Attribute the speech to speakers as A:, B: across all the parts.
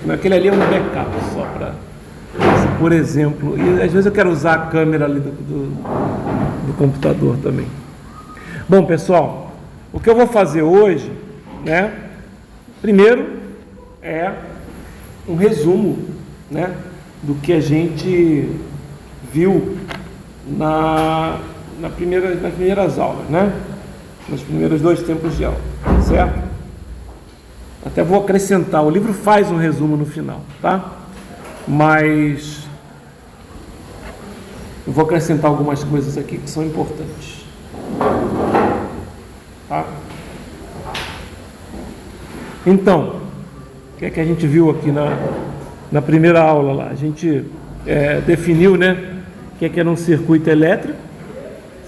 A: Aquele ali é um backup só para, por exemplo, e às vezes eu quero usar a câmera ali do computador também. Bom, pessoal, o que eu vou fazer hoje, né? Primeiro é um resumo, né, do que a gente viu nas primeiras aulas, né? Nos primeiros 2 tempos de aula, certo? Até vou acrescentar, o livro faz um resumo no final, tá? Mas eu vou acrescentar algumas coisas aqui que são importantes, tá? Então, o que é que a gente viu aqui na primeira aula lá? A gente definiu, né, o que é que era um circuito elétrico,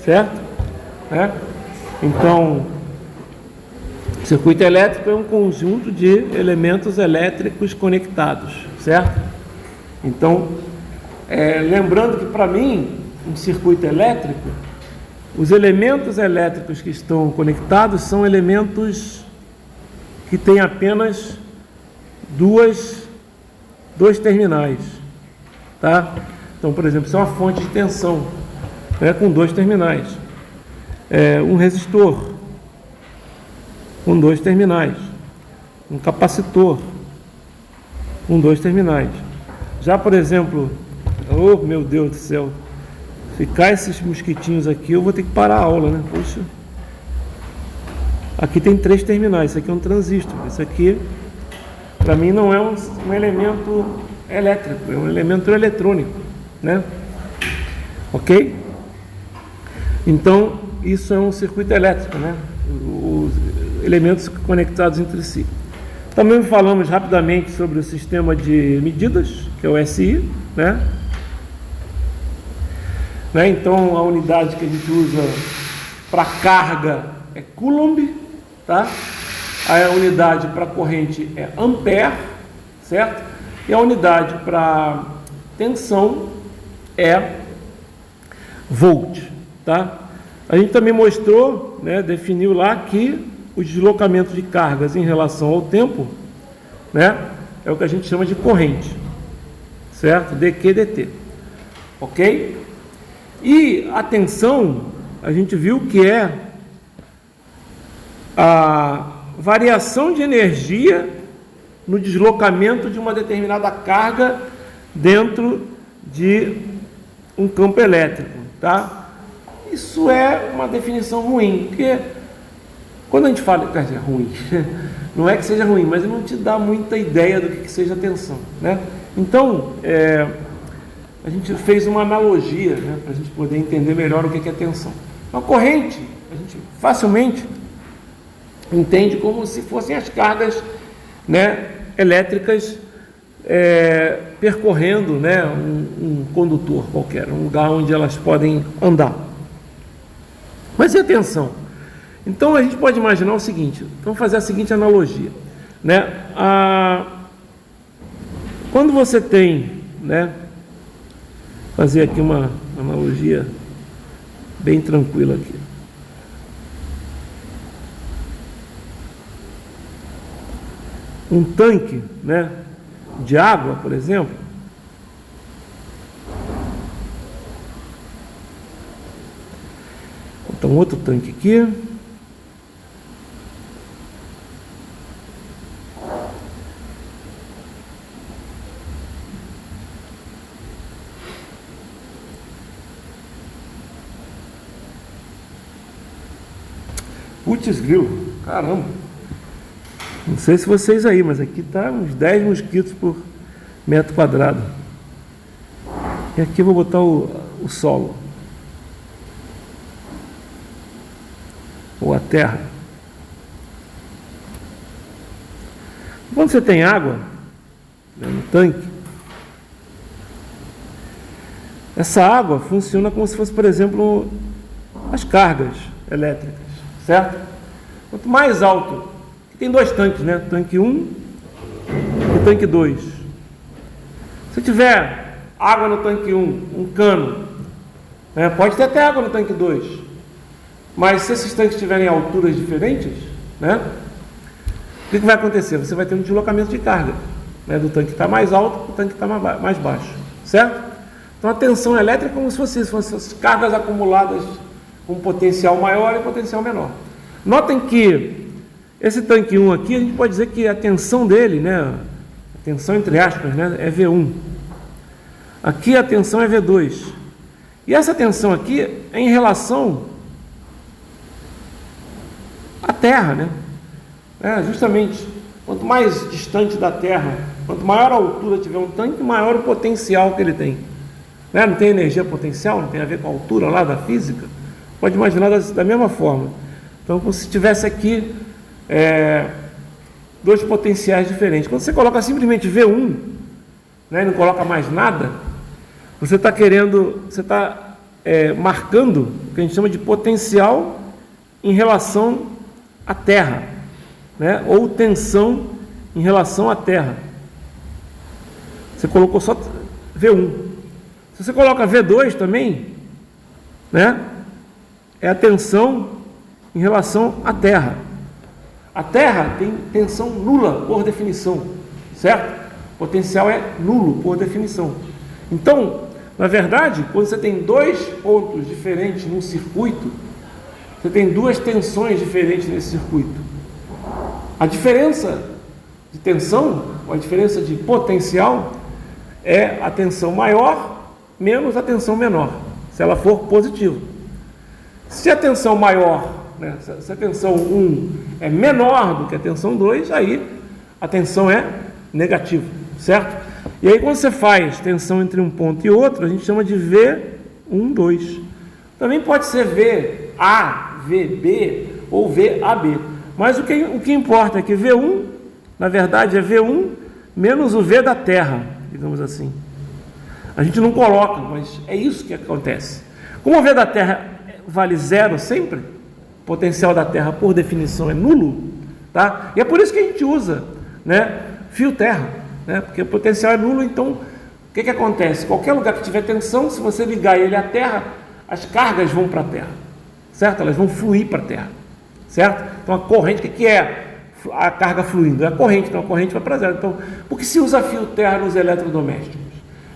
A: certo? Então, o circuito elétrico é um conjunto de elementos elétricos conectados, certo? Então, lembrando que para mim, um circuito elétrico, os elementos elétricos que estão conectados são elementos que têm apenas dois terminais, tá? Então, por exemplo, isso é uma fonte de tensão, né, com 2 terminais. Um resistor com 2 terminais, um capacitor com 2 terminais. Já, por exemplo, oh meu Deus do céu, ficar esses mosquitinhos aqui, eu vou ter que parar a aula, né? Poxa, aqui tem 3 terminais, isso aqui é um transistor, isso aqui para mim não é um elemento elétrico, é um elemento eletrônico, né? Ok? Então, isso é um circuito elétrico, né? Os elementos conectados entre si. Também falamos rapidamente sobre o sistema de medidas, que é o SI, né? Então, a unidade que a gente usa para carga é Coulomb, tá? A unidade para corrente é Ampere, certo? E a unidade para tensão é Volt, tá? A gente também mostrou, né, definiu lá que o deslocamento de cargas em relação ao tempo, né, é o que a gente chama de corrente, certo? dQ/dt, ok? E a tensão, a gente viu que é a variação de energia no deslocamento de uma determinada carga dentro de um campo elétrico, tá? Isso é uma definição ruim, porque quando a gente fala, quer dizer, ruim, não é que seja ruim, mas não te dá muita ideia do que seja tensão, né? Então, a gente fez uma analogia, né, para a gente poder entender melhor o que é tensão. Uma corrente, a gente facilmente entende como se fossem as cargas, né, elétricas percorrendo, né, um condutor qualquer, um lugar onde elas podem andar. Mas e a tensão? Então a gente pode imaginar o seguinte, vamos fazer a seguinte analogia, né? Quando você tem, né, fazer aqui uma analogia bem tranquila aqui. Um tanque, né, de água, por exemplo, então outro tanque aqui, putz grilo, caramba, não sei se vocês aí, mas aqui tá uns 10 mosquitos por metro quadrado. E aqui eu vou botar o solo, ou a terra. Quando você tem água, né, no tanque, essa água funciona como se fosse, por exemplo, as cargas elétricas, certo? Quanto mais alto, tem 2 tanques, né? Tanque 1 e tanque 2. Se tiver água no tanque 1, um cano, né, pode ter até água no tanque 2, mas se esses tanques estiverem em alturas diferentes, né, o que vai acontecer? Você vai ter um deslocamento de carga, né, do tanque está mais alto, o tanque está mais baixo, certo? Então a tensão elétrica é como se fossem cargas acumuladas com potencial maior e potencial menor. Notem que esse tanque 1 aqui, a gente pode dizer que a tensão dele, né, a tensão entre aspas, né, é V1. Aqui a tensão é V2. E essa tensão aqui é em relação à Terra, né? Justamente, quanto mais distante da Terra, quanto maior a altura tiver um tanque, maior o potencial que ele tem. Né? Não tem energia potencial, não tem a ver com a altura lá da física? Pode imaginar da mesma forma. Então, como se tivesse aqui dois potenciais diferentes. Quando você coloca simplesmente V1, né, e não coloca mais nada, você está marcando o que a gente chama de potencial em relação à Terra, né, ou tensão em relação à Terra. Você colocou só V1. Se você coloca V2 também, né, é a tensão em relação à Terra. A Terra tem tensão nula por definição, certo? O potencial é nulo por definição. Então, na verdade, quando você tem dois pontos diferentes num circuito, você tem duas tensões diferentes nesse circuito. A diferença de tensão, ou a diferença de potencial, é a tensão maior menos a tensão menor, se ela for positiva. Se a tensão maior, né, se a tensão 1 é menor do que a tensão 2, aí a tensão é negativa, certo? E aí quando você faz tensão entre um ponto e outro, a gente chama de V1, 2. Também pode ser VA, VB ou VAB. Mas o que importa é que V1, na verdade, é V1 menos o V da Terra, digamos assim. A gente não coloca, mas é isso que acontece. Como o V da Terra vale zero sempre, o potencial da Terra, por definição, é nulo, tá? E é por isso que a gente usa, né, fio terra, né? Porque o potencial é nulo, então o que acontece? Qualquer lugar que tiver tensão, se você ligar ele à Terra, as cargas vão para a Terra, certo? Elas vão fluir para a Terra, certo? Então a corrente, o que é a carga fluindo? É a corrente, então a corrente vai para zero. Então, por que se usa fio terra nos eletrodomésticos?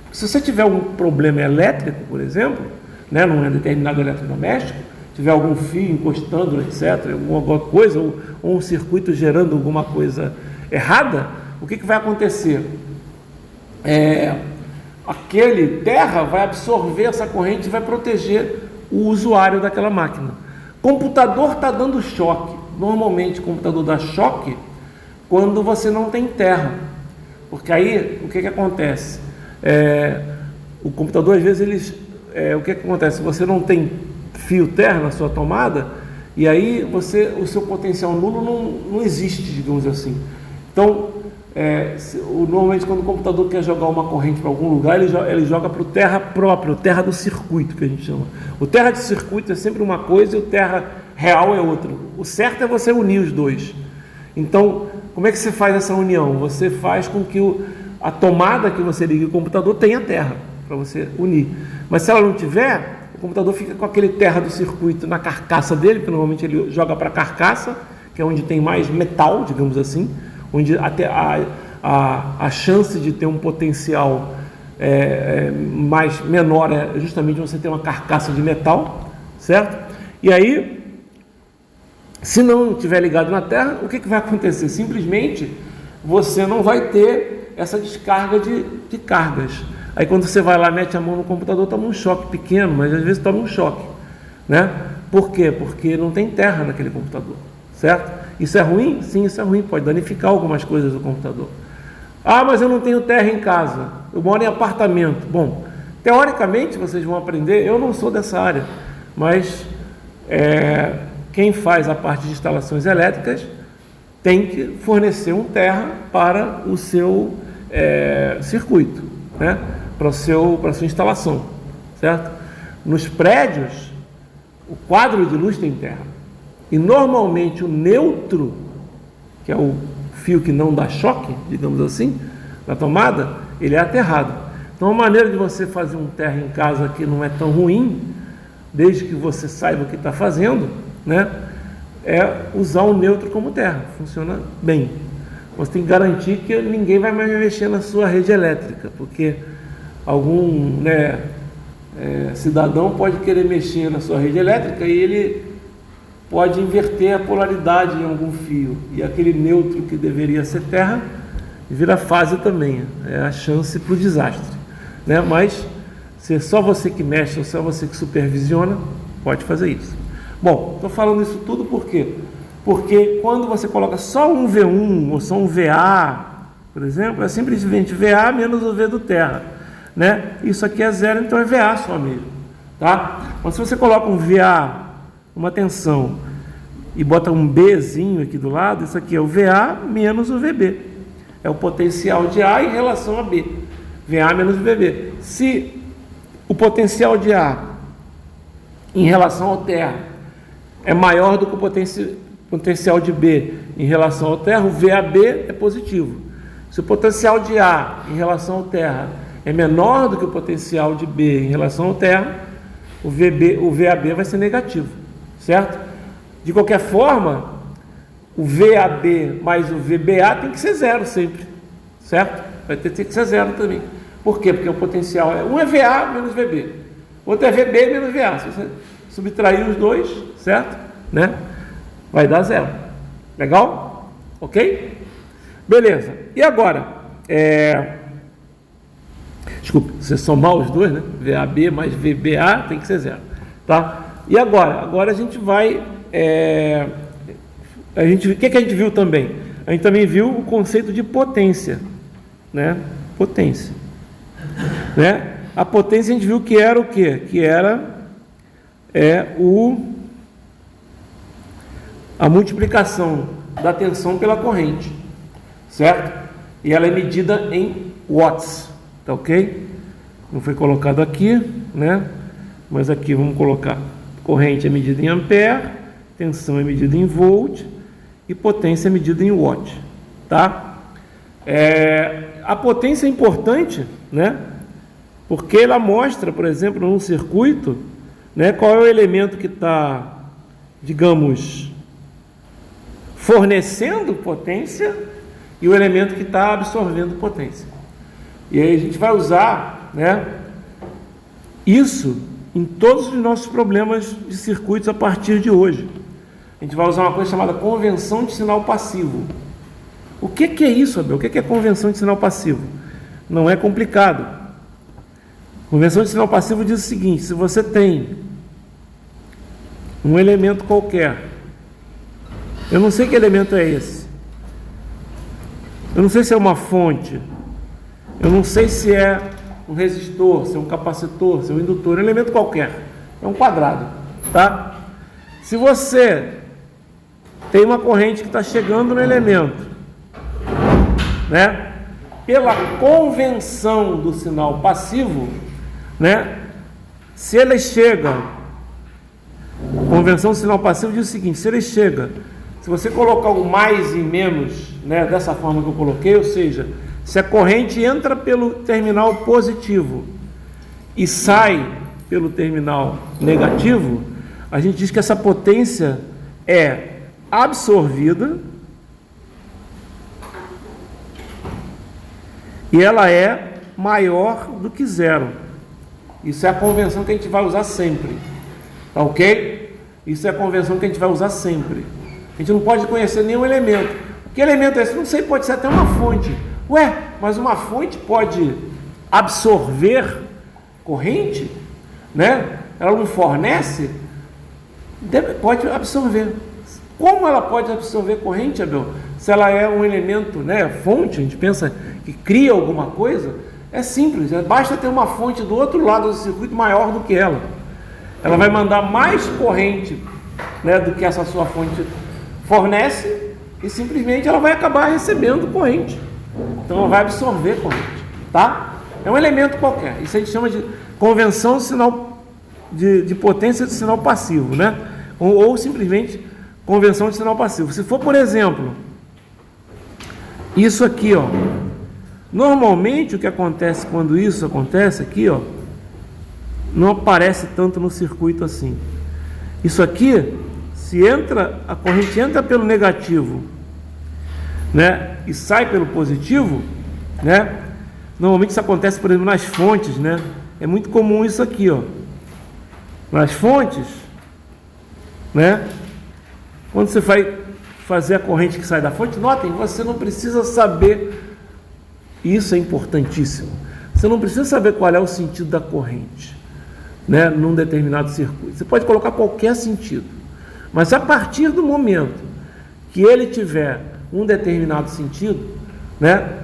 A: Porque se você tiver algum problema elétrico, por exemplo, né, num determinado eletrodoméstico, tiver algum fio encostando, etc., alguma coisa, ou um circuito gerando alguma coisa errada, o que vai acontecer? Aquele terra vai absorver essa corrente e vai proteger o usuário daquela máquina. Computador está dando choque. Normalmente o computador dá choque quando você não tem terra, porque aí o que acontece? O computador, às vezes, o que acontece? Você não tem fio terra na sua tomada, e aí o seu potencial nulo não existe, digamos assim. Então, normalmente quando o computador quer jogar uma corrente para algum lugar, ele joga para o terra próprio, o terra do circuito, que a gente chama. O terra de circuito é sempre uma coisa e o terra real é outra. O certo é você unir os dois. Então, como é que você faz essa união? Você faz com que a tomada que você liga o computador tenha terra, para você unir. Mas se ela não tiver, o computador fica com aquele terra do circuito na carcaça dele, que normalmente ele joga para a carcaça, que é onde tem mais metal, digamos assim, onde até a chance de ter um potencial mais menor é justamente você ter uma carcaça de metal, certo? E aí, se não estiver ligado na Terra, o que vai acontecer? Simplesmente você não vai ter essa descarga de cargas. Aí quando você vai lá, mete a mão no computador, toma um choque pequeno, mas às vezes toma um choque, né? Por quê? Porque não tem terra naquele computador, certo? Isso é ruim? Sim, isso é ruim, pode danificar algumas coisas do computador. Ah, mas eu não tenho terra em casa, eu moro em apartamento. Bom, teoricamente vocês vão aprender, eu não sou dessa área, mas quem faz a parte de instalações elétricas tem que fornecer um terra para o seu circuito, né? Para a sua instalação, certo? Nos prédios, o quadro de luz tem terra. E normalmente o neutro, que é o fio que não dá choque, digamos assim, na tomada, ele é aterrado. Então a maneira de você fazer um terra em casa que não é tão ruim, desde que você saiba o que está fazendo, né, é usar o neutro como terra. Funciona bem. você tem que garantir que ninguém vai mais mexer na sua rede elétrica, porque algum cidadão pode querer mexer na sua rede elétrica e ele pode inverter a polaridade em algum fio, e aquele neutro que deveria ser terra vira fase também. É a chance para o desastre, né? Mas se é só você que mexe ou só você que supervisiona, pode fazer isso. Bom, estou falando isso tudo por quê? Porque quando você coloca só um V1 ou só um VA, por exemplo, é simplesmente VA menos o V do terra, né? Isso aqui é zero, então é VA só mesmo, tá? Mas se você coloca um VA, uma tensão, e bota um Bzinho aqui do lado, isso aqui é o VA menos o VB. É o potencial de A em relação a B. VA menos VB. Se o potencial de A em relação ao terra é maior do que o potencial de B em relação ao terra, o VAB é positivo. Se o potencial de A em relação ao terra é menor do que o potencial de B em relação ao terra, o VAB vai ser negativo, certo? De qualquer forma, o VAB mais o VBA tem que ser zero sempre, certo? Vai ter que ser zero também. Por quê? Porque o potencial um é VA menos VB, outro é VB menos VA. Se você subtrair os dois, certo? Né? Vai dar zero. Legal? Ok? Beleza. E agora? Desculpe, se você somar os dois, né? VAB mais VBA tem que ser zero. Tá? E agora? Agora a gente vai... o que a gente viu também? A gente também viu o conceito de potência, né? Potência, né? A potência a gente viu que era o quê? Que era a multiplicação da tensão pela corrente, certo? E ela é medida em watts, tá ok? Não foi colocado aqui, né? Mas aqui vamos colocar: corrente é medida em ampere, tensão é medida em volt e potência é medida em watt, tá? A potência é importante, né? Porque ela mostra, por exemplo, num circuito, né, qual é o elemento que está, digamos, fornecendo potência e o elemento que está absorvendo potência. E aí a gente vai usar, né, isso em todos os nossos problemas de circuitos a partir de hoje. A gente vai usar uma coisa chamada convenção de sinal passivo. O que é isso, Abel? O que é convenção de sinal passivo? Não é complicado. Convenção de sinal passivo diz o seguinte: se você tem um elemento qualquer, eu não sei que elemento é esse, eu não sei se é uma fonte, eu não sei se é um resistor, se é um capacitor, se é um indutor, um elemento qualquer, é um quadrado, tá? Se você tem uma corrente que está chegando no elemento, né? Pela convenção do sinal passivo, né? Se ele chega, convenção do sinal passivo diz o seguinte: se ele chega, se você colocar o mais e menos, né, dessa forma que eu coloquei, ou seja, se a corrente entra pelo terminal positivo e sai pelo terminal negativo, a gente diz que essa potência é absorvida e ela é maior do que zero. Isso é a convenção que a gente vai usar sempre, tá ok? Isso é a convenção que a gente vai usar sempre. A gente não pode conhecer nenhum elemento. Que elemento é esse? Não sei, pode ser até uma fonte. Ué, mas uma fonte pode absorver corrente, né? Ela não fornece? Pode absorver. Como ela pode absorver corrente, Abel? Se ela é um elemento, né, fonte, a gente pensa que cria alguma coisa, é simples, basta ter uma fonte do outro lado do circuito maior do que ela. Ela vai mandar mais corrente, né, do que essa sua fonte fornece, e simplesmente ela vai acabar recebendo corrente. Então ela vai absorver corrente, tá? É um elemento qualquer. Isso a gente chama de convenção de sinal de potência de sinal passivo, né? Ou simplesmente convenção de sinal passivo. Se for, por exemplo, isso aqui, ó, normalmente o que acontece quando isso acontece aqui, ó, não aparece tanto no circuito assim. Isso aqui, se entra, a corrente entra pelo negativo, né, e sai pelo positivo, né? Normalmente isso acontece, por exemplo, nas fontes, né? É muito comum isso aqui, ó. Nas fontes, né? Quando você vai fazer a corrente que sai da fonte, notem, você não precisa saber, isso é importantíssimo, você não precisa saber qual é o sentido da corrente, né, num determinado circuito. Você pode colocar qualquer sentido, mas a partir do momento que ele tiver um determinado sentido, né,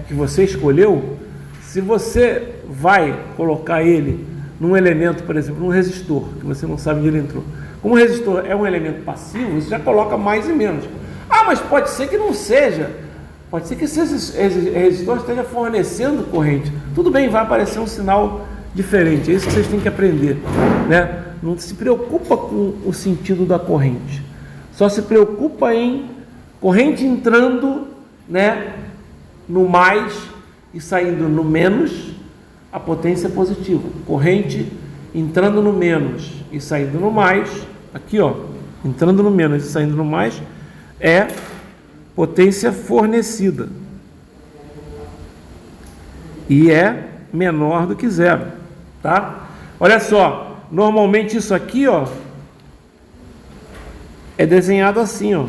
A: que você escolheu, se você vai colocar ele num elemento, por exemplo, num resistor, que você não sabe onde ele entrou. Como o resistor é um elemento passivo, você já coloca mais e menos. Ah, mas pode ser que não seja. Pode ser que esse resistor esteja fornecendo corrente. Tudo bem, vai aparecer um sinal diferente. É isso que vocês têm que aprender, né? Não se preocupa com o sentido da corrente. Só se preocupa em corrente entrando, né, no mais e saindo no menos, a potência é positiva. Corrente entrando no menos e saindo no mais, aqui ó, entrando no menos e saindo no mais, é potência fornecida. E é menor do que zero, tá? Olha só, normalmente isso aqui, ó, é desenhado assim, ó.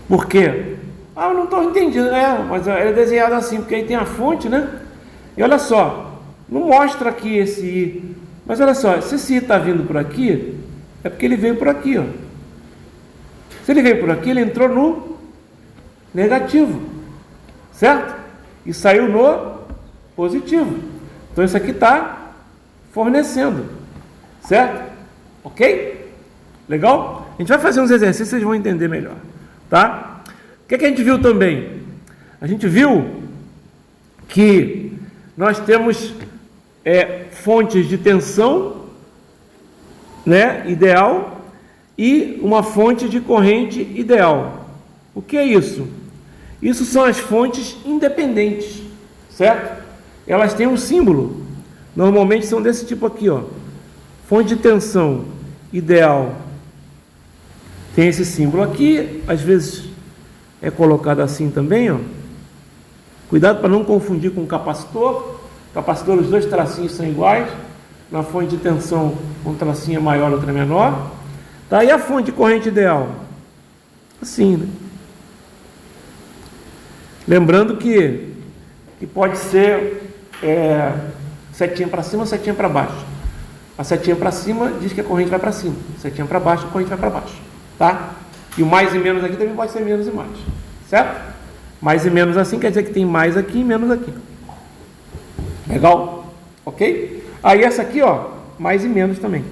A: Por quê? Ah, eu não estou entendendo, mas é desenhado assim, porque aí tem a fonte, né? E olha só, não mostra aqui esse I, mas olha só, se esse I está vindo por aqui, é porque ele veio por aqui, ó. Se ele veio por aqui, ele entrou no negativo, certo? E saiu no positivo. Então isso aqui está fornecendo, certo? Ok? Legal? A gente vai fazer uns exercícios, vocês vão entender melhor, tá? O que a gente viu também? A gente viu que nós temos fontes de tensão, né, ideal, e uma fonte de corrente ideal. O que é isso? Isso são as fontes independentes, certo? Elas têm um símbolo. Normalmente são desse tipo aqui, ó. Fonte de tensão ideal tem esse símbolo aqui, às vezes é colocado assim também, ó. Cuidado para não confundir com capacitor. Capacitor, os dois tracinhos são iguais. Na fonte de tensão, um tracinho é maior, outro é menor. Tá, e a fonte de corrente ideal? Assim, né? Lembrando que pode ser setinha para cima, setinha para baixo. A setinha para cima diz que a corrente vai para cima. Setinha para baixo, a corrente vai para baixo. Tá? E o mais e menos aqui também pode ser menos e mais. Certo? Mais e menos assim quer dizer que tem mais aqui e menos aqui. Legal? Ok? Aí essa aqui, ó, mais e menos também.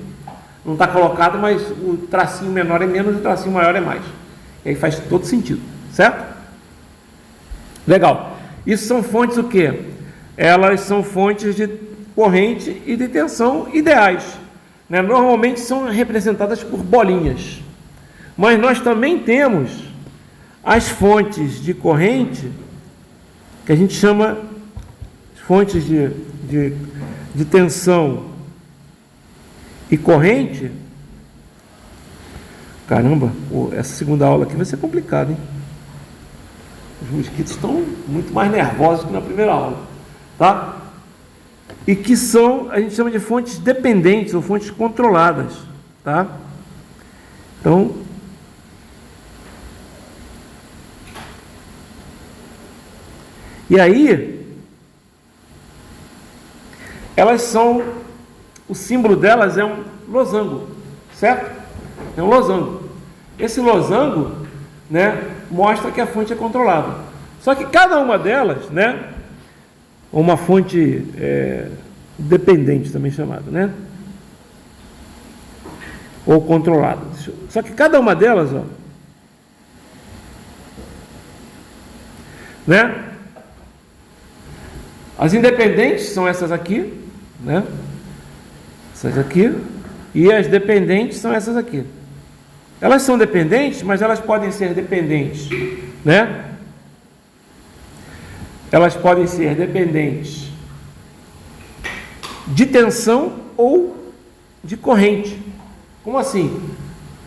A: Não está colocado, mas o tracinho menor é menos e o tracinho maior é mais. E aí faz todo sentido. Certo? Legal. Isso são fontes o quê? Elas são fontes de corrente e de tensão ideais, né? Normalmente são representadas por bolinhas. Mas nós também temos as fontes de corrente, que a gente chama fontes de tensão e corrente. Caramba, essa segunda aula aqui vai ser complicada, hein? Os mosquitos estão muito mais nervosos que na primeira aula, tá? E que são, a gente chama de fontes dependentes ou fontes controladas, tá? Então, e aí, elas são, o símbolo delas é um losango, certo? É um losango. Esse losango, né, mostra que a fonte é controlada. Só que cada uma delas, né, uma fonte dependente também chamada, né, ou controlada. Só que cada uma delas, ó, né, as independentes são essas aqui, né, essas aqui, e as dependentes são essas aqui. Elas são dependentes, mas elas podem ser dependentes, né? Elas podem ser dependentes de tensão ou de corrente. Como assim?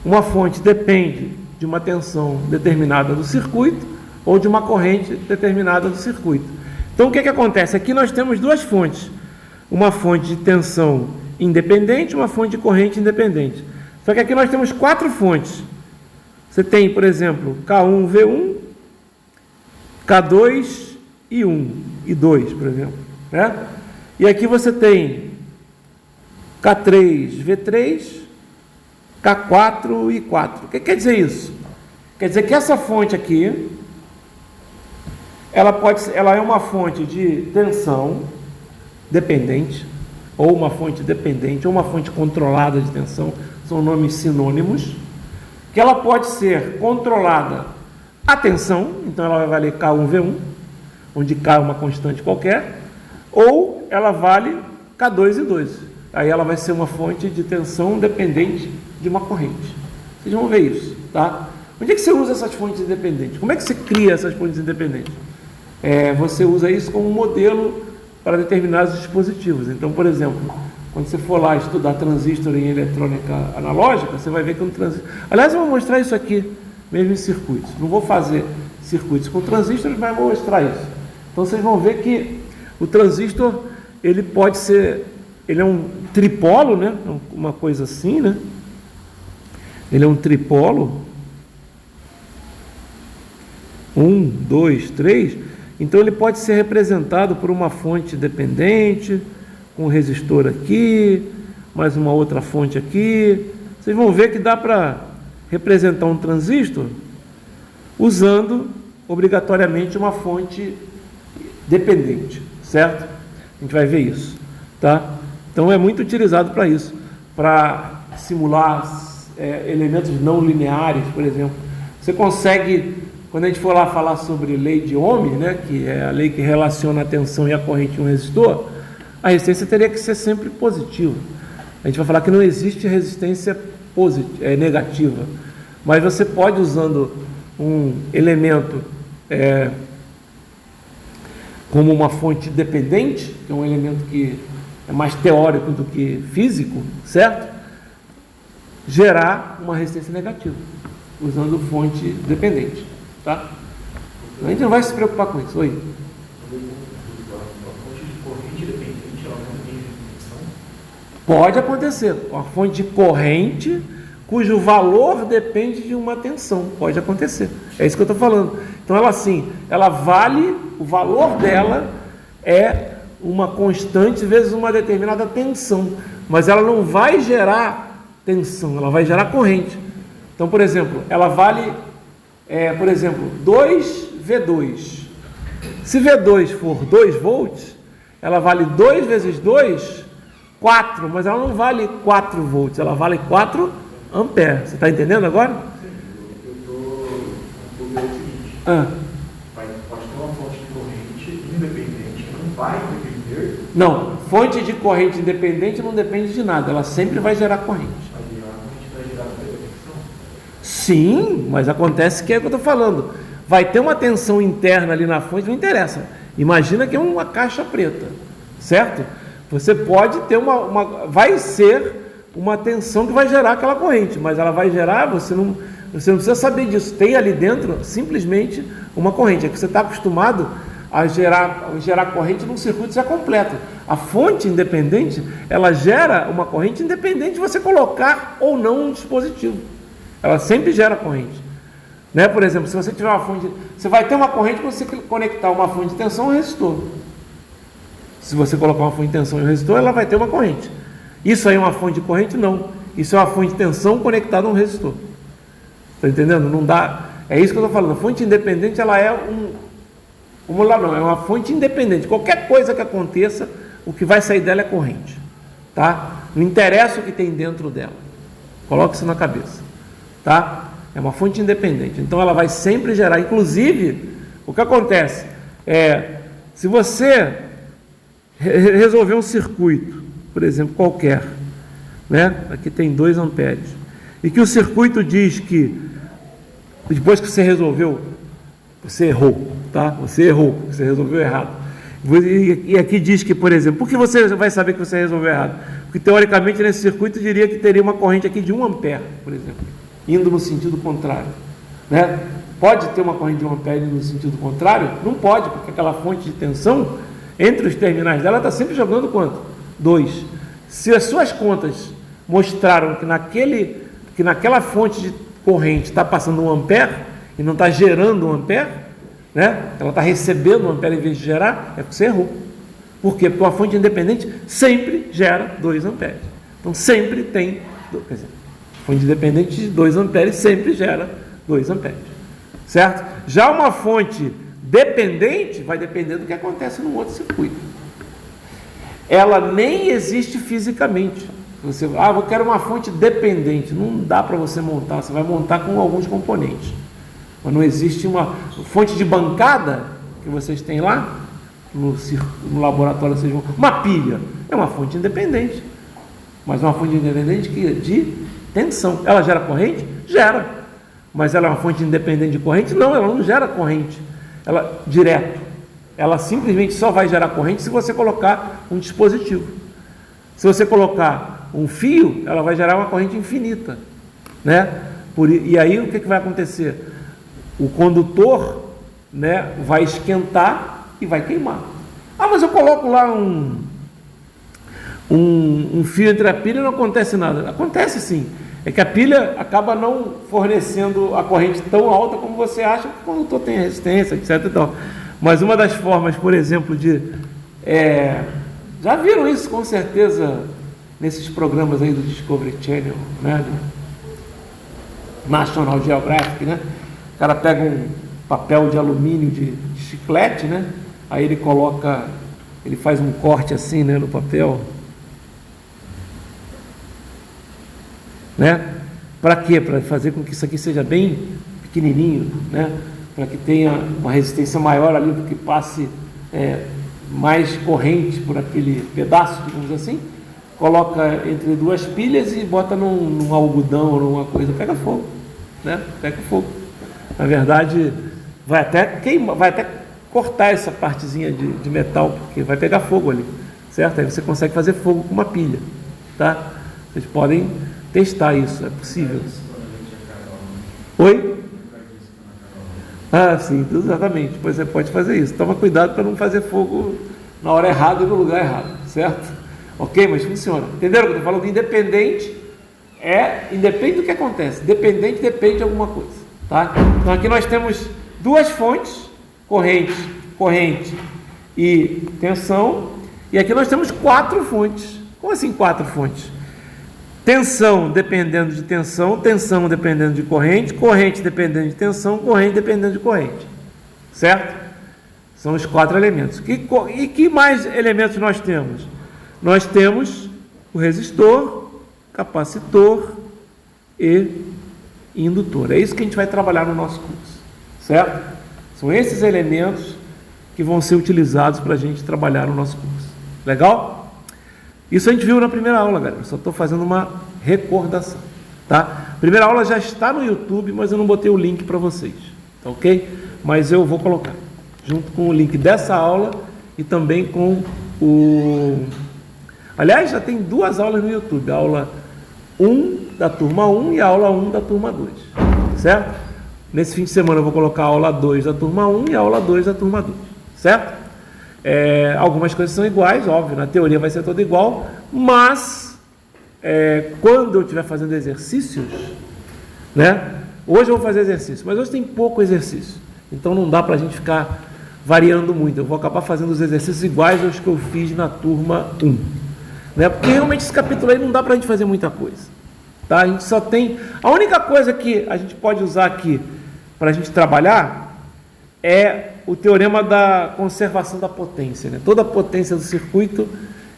A: uma fonte depende de uma tensão determinada do circuito ou de uma corrente determinada do circuito. Então, o que acontece? Aqui nós temos duas fontes, uma fonte de tensão independente e uma fonte de corrente independente. Só que aqui nós temos 4 fontes. Você tem, por exemplo, K1, V1, K2 e 1, e 2, por exemplo. Né? E aqui você tem K3, V3, K4 e 4. O que quer dizer isso? Quer dizer que essa fonte aqui, ela é uma fonte de tensão dependente, ou uma fonte dependente, ou uma fonte controlada de tensão, são nomes sinônimos, que ela pode ser controlada a tensão, então ela vai valer K1, V1, onde K é uma constante qualquer, ou ela vale K2 e 2. Aí ela vai ser uma fonte de tensão dependente de uma corrente. Vocês vão ver isso, tá? Onde é que você usa essas fontes independentes? Como é que você cria essas fontes independentes? Você usa isso como um modelo para determinados dispositivos. Então, por exemplo, quando você for lá estudar transistor em eletrônica analógica, você vai ver que um transistor... Aliás, eu vou mostrar isso aqui, mesmo em circuitos. Não vou fazer circuitos com transistores, mas vou mostrar isso. Então, vocês vão ver que o transistor, ele pode ser... Ele é um tripolo, né? Uma coisa assim, né? Ele é um tripolo. 1, 2, 3. Então, ele pode ser representado por uma fonte dependente, com um resistor aqui, mais uma outra fonte aqui. Vocês vão ver que dá para representar um transistor usando obrigatoriamente uma fonte dependente, certo? A gente vai ver isso, tá? Então é muito utilizado para isso, para simular elementos não lineares, por exemplo. Você consegue, quando a gente for lá falar sobre lei de Ohm, né, que é a lei que relaciona a tensão e a corrente em um resistor, a resistência teria que ser sempre positiva. A gente vai falar que não existe resistência negativa, mas você pode, usando um elemento como uma fonte dependente, que é um elemento que é mais teórico do que físico, certo? Gerar uma resistência negativa, usando fonte dependente, tá? A gente não vai se preocupar com isso. Oi? Pode acontecer, uma fonte de corrente cujo valor depende de uma tensão, pode acontecer, é isso que eu estou falando. Então ela vale, o valor dela é uma constante vezes uma determinada tensão, mas ela não vai gerar tensão, ela vai gerar corrente. Então, por exemplo, ela vale, por exemplo, 2V2, se V2 for 2 volts, ela vale 2 vezes 2, 4, mas ela não vale 4 volts, ela vale 4 amperes. Você está entendendo agora?
B: Eu estou o seguinte, pode ter uma fonte de corrente independente que não vai depender.
A: Não, fonte de corrente independente não depende de nada, ela sempre vai gerar corrente.
B: Aí a corrente vai gerar tensão?
A: Sim, mas acontece que é o que eu estou falando. Vai ter uma tensão interna ali na fonte, não interessa. Imagina que é uma caixa preta, certo? Você pode ter vai ser uma tensão que vai gerar aquela corrente, mas ela vai gerar, você não precisa saber disso. Tem ali dentro simplesmente uma corrente. É que você está acostumado a gerar corrente num circuito já completo. A fonte independente, ela gera uma corrente independente de você colocar ou não um dispositivo. Ela sempre gera corrente. Né? Por exemplo, se você tiver uma fonte, você vai ter uma corrente quando você conectar uma fonte de tensão a um resistor. Se você colocar uma fonte de tensão em um resistor, ela vai ter uma corrente. Isso aí é uma fonte de corrente? Não. Isso é uma fonte de tensão conectada a um resistor. Está entendendo? Não dá. É isso que eu estou falando. A fonte independente, ela é é uma fonte independente. Qualquer coisa que aconteça, o que vai sair dela é corrente. Tá? Não interessa o que tem dentro dela. Coloque isso na cabeça. Tá? É uma fonte independente. Então ela vai sempre gerar. Inclusive, o que acontece se você resolver um circuito, por exemplo, qualquer, né? Aqui tem 2 amperes, e que o circuito diz que depois que você resolveu, você errou, tá? Você errou, você resolveu errado. E aqui diz que, por exemplo, por que você vai saber que você resolveu errado? Porque teoricamente nesse circuito diria que teria uma corrente aqui de 1 ampere, por exemplo. indo no sentido contrário, né? Pode ter uma corrente de 1 ampere indo no sentido contrário? Não pode, porque aquela fonte de tensão entre os terminais dela está sempre jogando quanto? 2. Se as suas contas mostraram que naquela fonte de corrente está passando 1 ampere e não está gerando 1 ampere, né? Ela está recebendo 1 ampere em vez de gerar, é porque você errou. Por quê? Porque uma fonte independente sempre gera 2 amperes. Então sempre tem, quer dizer, fonte independente de 2 amperes sempre gera 2 amperes. Certo? Já uma fonte dependente vai depender do que acontece no outro circuito. Ela nem existe fisicamente. Você, eu quero uma fonte dependente. Não dá para você montar, você vai montar com alguns componentes. Mas não existe uma fonte de bancada que vocês têm lá no laboratório, vocês vão, uma pilha, é uma fonte independente, mas uma fonte independente de tensão. Ela gera corrente? Gera, mas ela é uma fonte independente de corrente? Não, ela não gera corrente, ela direto, ela simplesmente só vai gerar corrente se você colocar um dispositivo. Se você colocar um fio, ela vai gerar uma corrente infinita, né? E aí o que vai acontecer? O condutor, né, vai esquentar e vai queimar. Mas eu coloco lá um fio entre a pilha e não acontece nada. Acontece sim. É que a pilha acaba não fornecendo a corrente tão alta como você acha, que o condutor tem resistência, etc. e tal. Mas uma das formas, por exemplo, já viram isso com certeza nesses programas aí do Discovery Channel, né? Do National Geographic, né? O cara pega um papel de alumínio de chiclete, né? Aí ele faz um corte assim, né, no papel, né? Para quê? Para fazer com que isso aqui seja bem pequenininho, né? Para que tenha uma resistência maior ali, para que passe mais corrente por aquele pedaço, digamos assim. Coloca entre 2 pilhas e bota num algodão ou numa coisa, pega fogo, né? Pega fogo. Na verdade, vai até queimar, vai até cortar essa partezinha de metal, porque vai pegar fogo ali, certo? Aí você consegue fazer fogo com uma pilha, tá? Vocês podem testar isso, é possível. Oi? Sim, exatamente. Pois você pode fazer isso. Toma cuidado para não fazer fogo na hora errada e no lugar errado, certo? Ok? Mas funciona. Entenderam o que eu estou falando? Independente independe do que acontece. Dependente depende de alguma coisa, tá? Então aqui nós temos 2 fontes, corrente e tensão, e aqui nós temos 4 fontes. Como assim 4 fontes? Tensão dependendo de tensão, tensão dependendo de corrente, corrente dependendo de tensão, corrente dependendo de corrente, certo? São os 4 elementos. E que mais elementos nós temos? Nós temos o resistor, capacitor e indutor. É isso que a gente vai trabalhar no nosso curso, certo? São esses elementos que vão ser utilizados para a gente trabalhar no nosso curso. Legal? Isso a gente viu na primeira aula, galera. Só estou fazendo uma recordação, tá? A primeira aula já está no YouTube, mas eu não botei o link para vocês, tá ok? Mas eu vou colocar, junto com o link dessa aula e também com o... Aliás, já tem 2 aulas no YouTube, a aula 1 da turma 1 e a aula 1 da turma 2, certo? Nesse fim de semana eu vou colocar a aula 2 da turma 1 e a aula 2 da turma 2, certo? Algumas coisas são iguais, óbvio, na teoria vai ser toda igual, mas quando eu estiver fazendo exercícios, né? Hoje eu vou fazer exercício, mas hoje tem pouco exercício, então não dá para a gente ficar variando muito. Eu vou acabar fazendo os exercícios iguais aos que eu fiz na turma 1, né? Porque realmente esse capítulo aí não dá para a gente fazer muita coisa, tá? A gente só tem... A única coisa que a gente pode usar aqui para a gente trabalhar é o teorema da conservação da potência, né? Toda a potência do circuito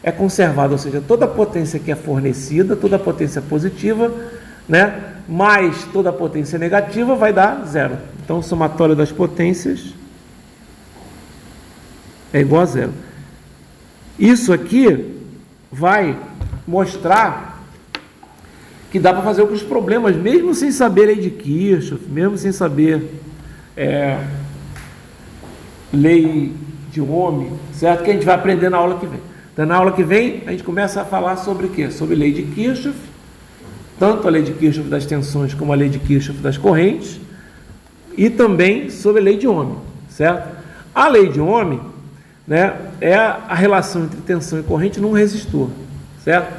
A: é conservada, ou seja, toda a potência que é fornecida, toda a potência positiva, né? Mais toda a potência negativa vai dar 0. Então o somatório das potências é igual a 0. Isso aqui vai mostrar que dá para fazer alguns problemas, mesmo sem saber lei de Kirchhoff, mesmo sem saber lei de Ohm, certo? Que a gente vai aprender na aula que vem. Então, na aula que vem, a gente começa a falar sobre o quê? Sobre lei de Kirchhoff, tanto a lei de Kirchhoff das tensões como a lei de Kirchhoff das correntes, e também sobre a lei de Ohm, certo? A lei de Ohm, né, é a relação entre tensão e corrente num resistor, certo?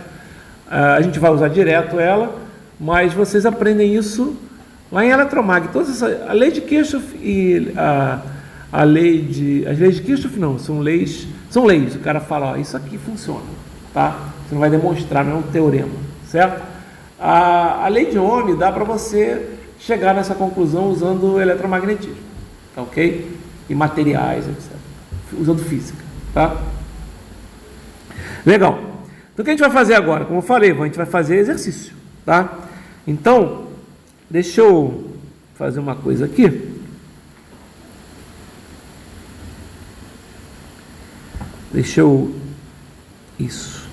A: A gente vai usar direto ela, mas vocês aprendem isso lá em eletromag. A lei de Kirchhoff e as leis de Kirchhoff não, são leis, o cara fala, ó, isso aqui funciona, tá? Você não vai demonstrar, não é um teorema, certo? A lei de Ohm dá para você chegar nessa conclusão usando o eletromagnetismo, tá ok? E materiais, etc. Usando física, tá? Legal. Então o que a gente vai fazer agora? Como eu falei, a gente vai fazer exercício, tá? Então, deixa eu fazer uma coisa aqui. Isso.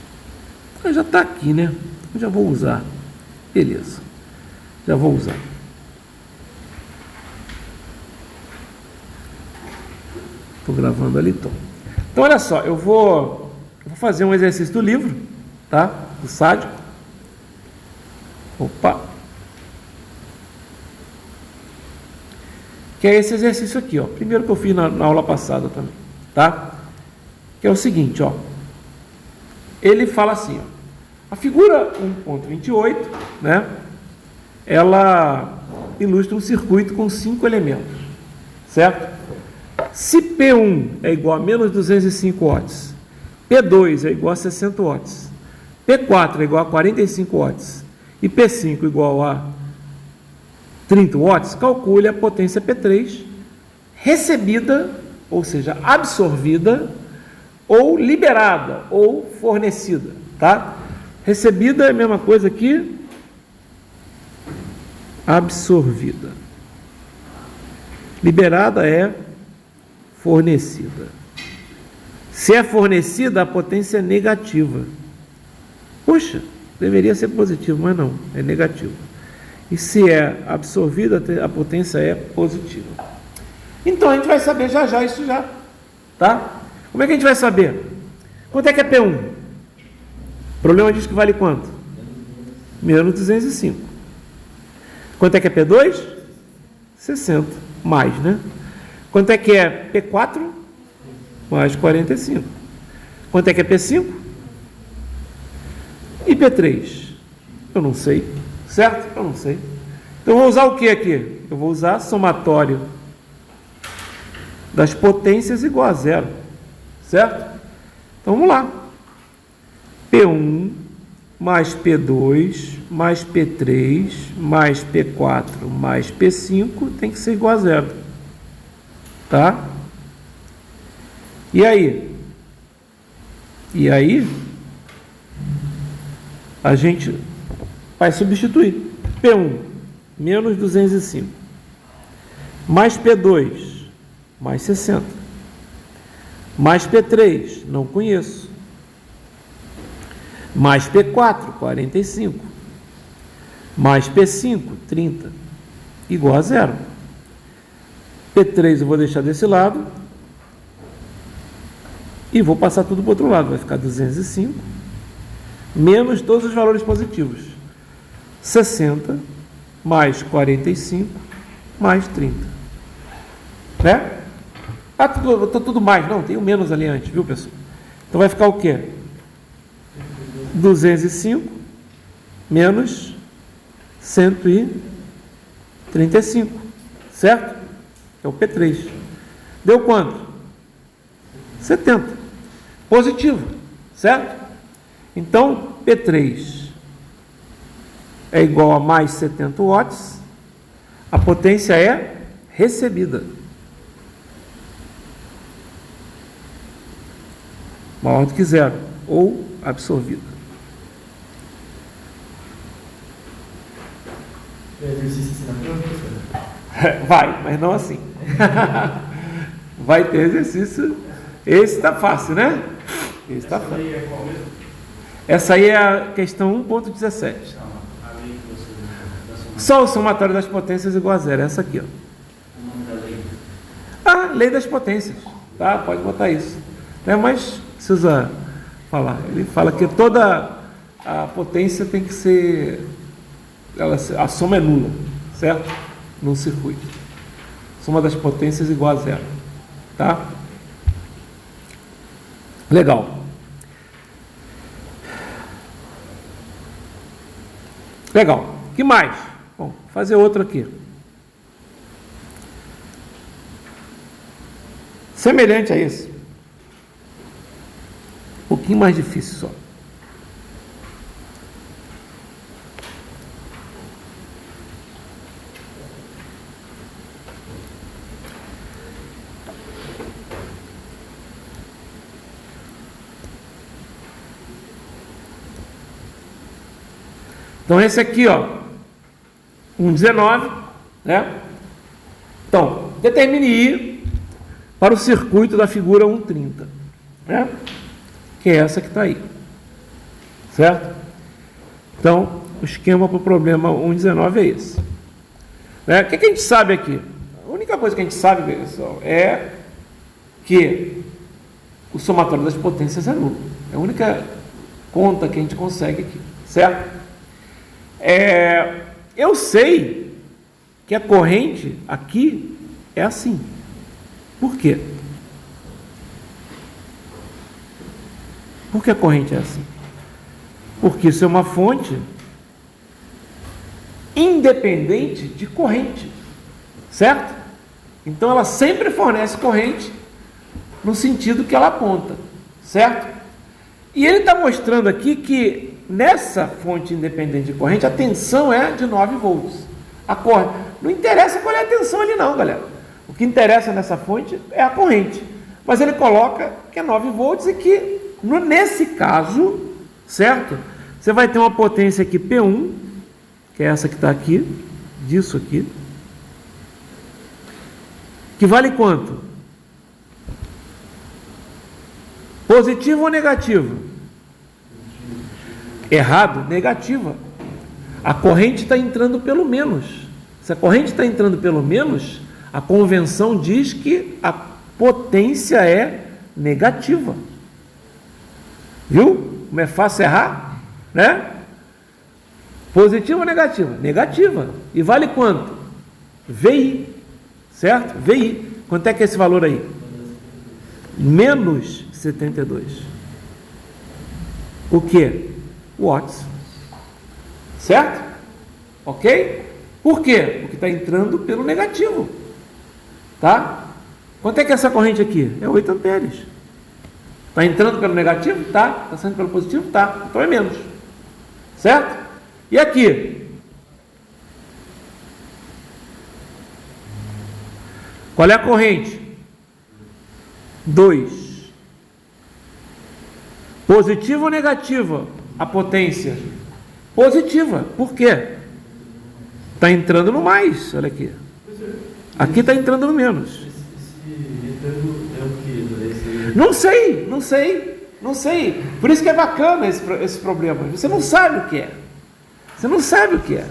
A: Já está aqui, né? Eu já vou usar. Beleza. Já vou usar. Estou gravando ali, Tom. Então, olha só, eu vou fazer um exercício do livro, tá? Do sádico. Opa! Que é esse exercício aqui, ó. Primeiro que eu fiz na aula passada também, tá? Que é o seguinte, ó. Ele fala assim, ó. A figura 1.28, né? Ela ilustra um circuito com 5 elementos, certo? Se P1 é igual a menos 205 watts, P2 é igual a 60 watts, P4 é igual a 45 watts e P5 igual a 30 watts, calcule a potência P3 recebida, ou seja, absorvida, ou liberada, ou fornecida, tá? Recebida é a mesma coisa que absorvida. Liberada é fornecida. Se é fornecida, a potência é negativa. Puxa, deveria ser positivo, mas não, é negativo. E se é absorvida, a potência é positiva. Então a gente vai saber já isso já, tá? Como é que a gente vai saber? Quanto é que é P1? O problema diz que vale quanto? Menos 205. Quanto é que é P2? 60. Mais, né? Quanto é que é P4? Mais 45. Quanto é que é P5? E P3? Eu não sei. Certo? Eu não sei. Então eu vou usar o que aqui? Eu vou usar somatório das potências igual a zero. Certo? Então vamos lá. P1 mais P2 mais P3 mais P4 mais P5 tem que ser igual a zero. Tá? E aí? A gente vai substituir. P1 menos 205 mais P2 mais 60 mais P3 não conheço mais P4 45 mais P5 30 igual a zero. P3 eu vou deixar desse lado e vou passar tudo para o outro lado, vai ficar 205 menos todos os valores positivos, 60 mais 45 mais 30, né? Ah, tudo mais, não, tem o menos ali antes, viu, pessoal? Então vai ficar o quê? 205 menos 135, certo? É o P3. Deu quanto? 70. Positivo, certo? Então, P3 é igual a mais 70 watts. A potência é recebida. Maior do que zero. Ou absorvida. Vai, mas não assim. Vai ter exercício. Esse está fácil, né? Esse está fácil. Aí é qual mesmo? Essa aí é a questão 1.17. Só o somatório das potências igual a zero. Essa aqui, ó. O nome da lei? Ah, lei das potências. Tá? Pode botar isso. Né? Mas precisa falar. Ele fala que toda a potência tem que ser a soma é nula, certo? Num circuito. Soma das potências igual a zero, tá? Legal. Legal. O que mais? Bom, vou fazer outro aqui. Semelhante a esse. Um pouquinho mais difícil só. Então esse aqui, ó, 1,19, né? Então, determine I para o circuito da figura 1,30, né? Que é essa que está aí, certo? Então, o esquema para o problema 1,19 é esse. Né? O que a gente sabe aqui? A única coisa que a gente sabe, pessoal, é que o somatório das potências é nulo. É a única conta que a gente consegue aqui, certo? Eu sei que a corrente aqui é assim. Por quê? Por que a corrente é assim? Porque isso é uma fonte independente de corrente, certo? Então ela sempre fornece corrente no sentido que ela aponta, certo? E ele está mostrando aqui que nessa fonte independente de corrente, a tensão é de 9 volts. Não interessa qual é a tensão ali não, galera. O que interessa nessa fonte é a corrente. Mas ele coloca que é 9 volts e que, nesse caso, certo? Você vai ter uma potência aqui P1, que é essa que está aqui, disso aqui, que vale quanto? Positivo ou negativo? Errado, negativa. A corrente está entrando pelo menos. Se a corrente está entrando pelo menos, a convenção diz que a potência é negativa. Viu? Como é fácil errar? Né? Positiva ou negativa? Negativa. E vale quanto? VI. Certo? VI. Quanto é que é esse valor aí? Menos 72. O quê? Watts, certo? Ok? Por quê? Porque está entrando pelo negativo, tá? Quanto é que é essa corrente aqui? É 8 amperes. Está entrando pelo negativo? Tá. Está saindo pelo positivo? Tá. Então é menos, certo? E aqui? Qual é a corrente? 2. Positiva ou negativa? A potência positiva. Por quê? Está entrando no mais. Olha aqui. Aqui está entrando no menos.
C: Esse retorno é o quê?
A: Não sei. Por isso que é bacana esse problema. Você não sabe o que é.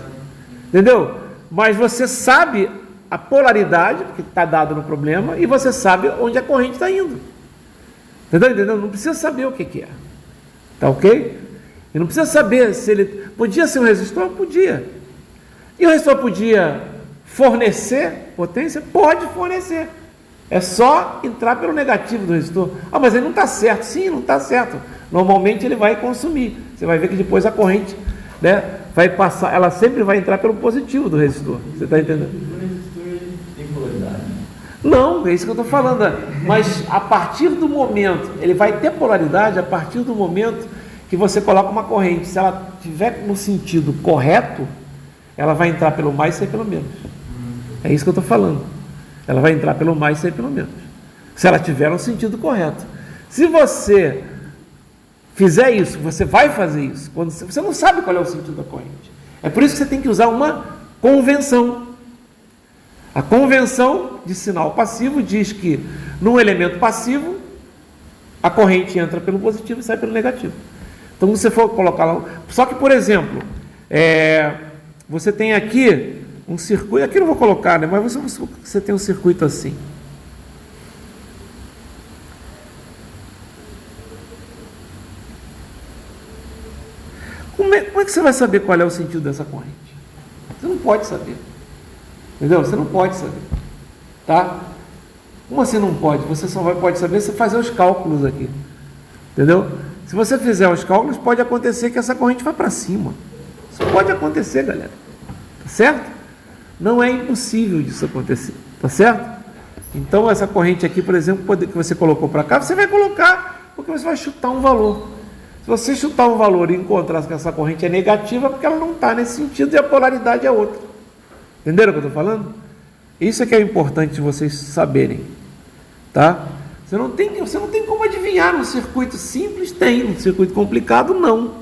A: Entendeu? Mas você sabe a polaridade que está dada no problema e você sabe onde a corrente está indo. Entendeu? Não precisa saber o que é. Tá ok? E não precisa saber se ele... Podia ser um resistor? Podia. E o resistor podia fornecer potência? Pode fornecer. É só entrar pelo negativo do resistor. Ah, mas ele não está certo. Sim, não está certo. Normalmente ele vai consumir. Você vai ver que depois a corrente, né, vai passar, ela sempre vai entrar pelo positivo do resistor. Você está entendendo?
C: O resistor tem polaridade?
A: Não, é isso que eu estou falando. Mas a partir do momento, ele vai ter polaridade a partir do momento que você coloca uma corrente. Se ela estiver no sentido correto, ela vai entrar pelo mais e sair pelo menos. É isso que eu estou falando. Ela vai entrar pelo mais e sair pelo menos. Se ela estiver no sentido correto. Se você fizer isso, você vai fazer isso, quando você não sabe qual é o sentido da corrente. É por isso que você tem que usar uma convenção. A convenção de sinal passivo diz que num elemento passivo a corrente entra pelo positivo e sai pelo negativo. Então, se você for colocar lá... Só que, por exemplo, você tem aqui um circuito... Aqui eu não vou colocar, né? Mas você tem um circuito assim. Como é que você vai saber qual é o sentido dessa corrente? pode saber. Entendeu? Você não pode saber. Tá? Como assim não pode? Você só pode saber se fazer os cálculos aqui. Entendeu? Se você fizer os cálculos, pode acontecer que essa corrente vá para cima. Isso pode acontecer, galera. Tá certo? Não é impossível disso acontecer. Tá certo? Então, essa corrente aqui, por exemplo, que você colocou para cá, você vai colocar porque você vai chutar um valor. Se você chutar um valor e encontrar que essa corrente é negativa, é porque ela não está nesse sentido e a polaridade é outra. Entenderam o que eu estou falando? Isso é que é importante vocês saberem. Tá? Você não tem como adivinhar num circuito simples, tem. Num circuito complicado, não.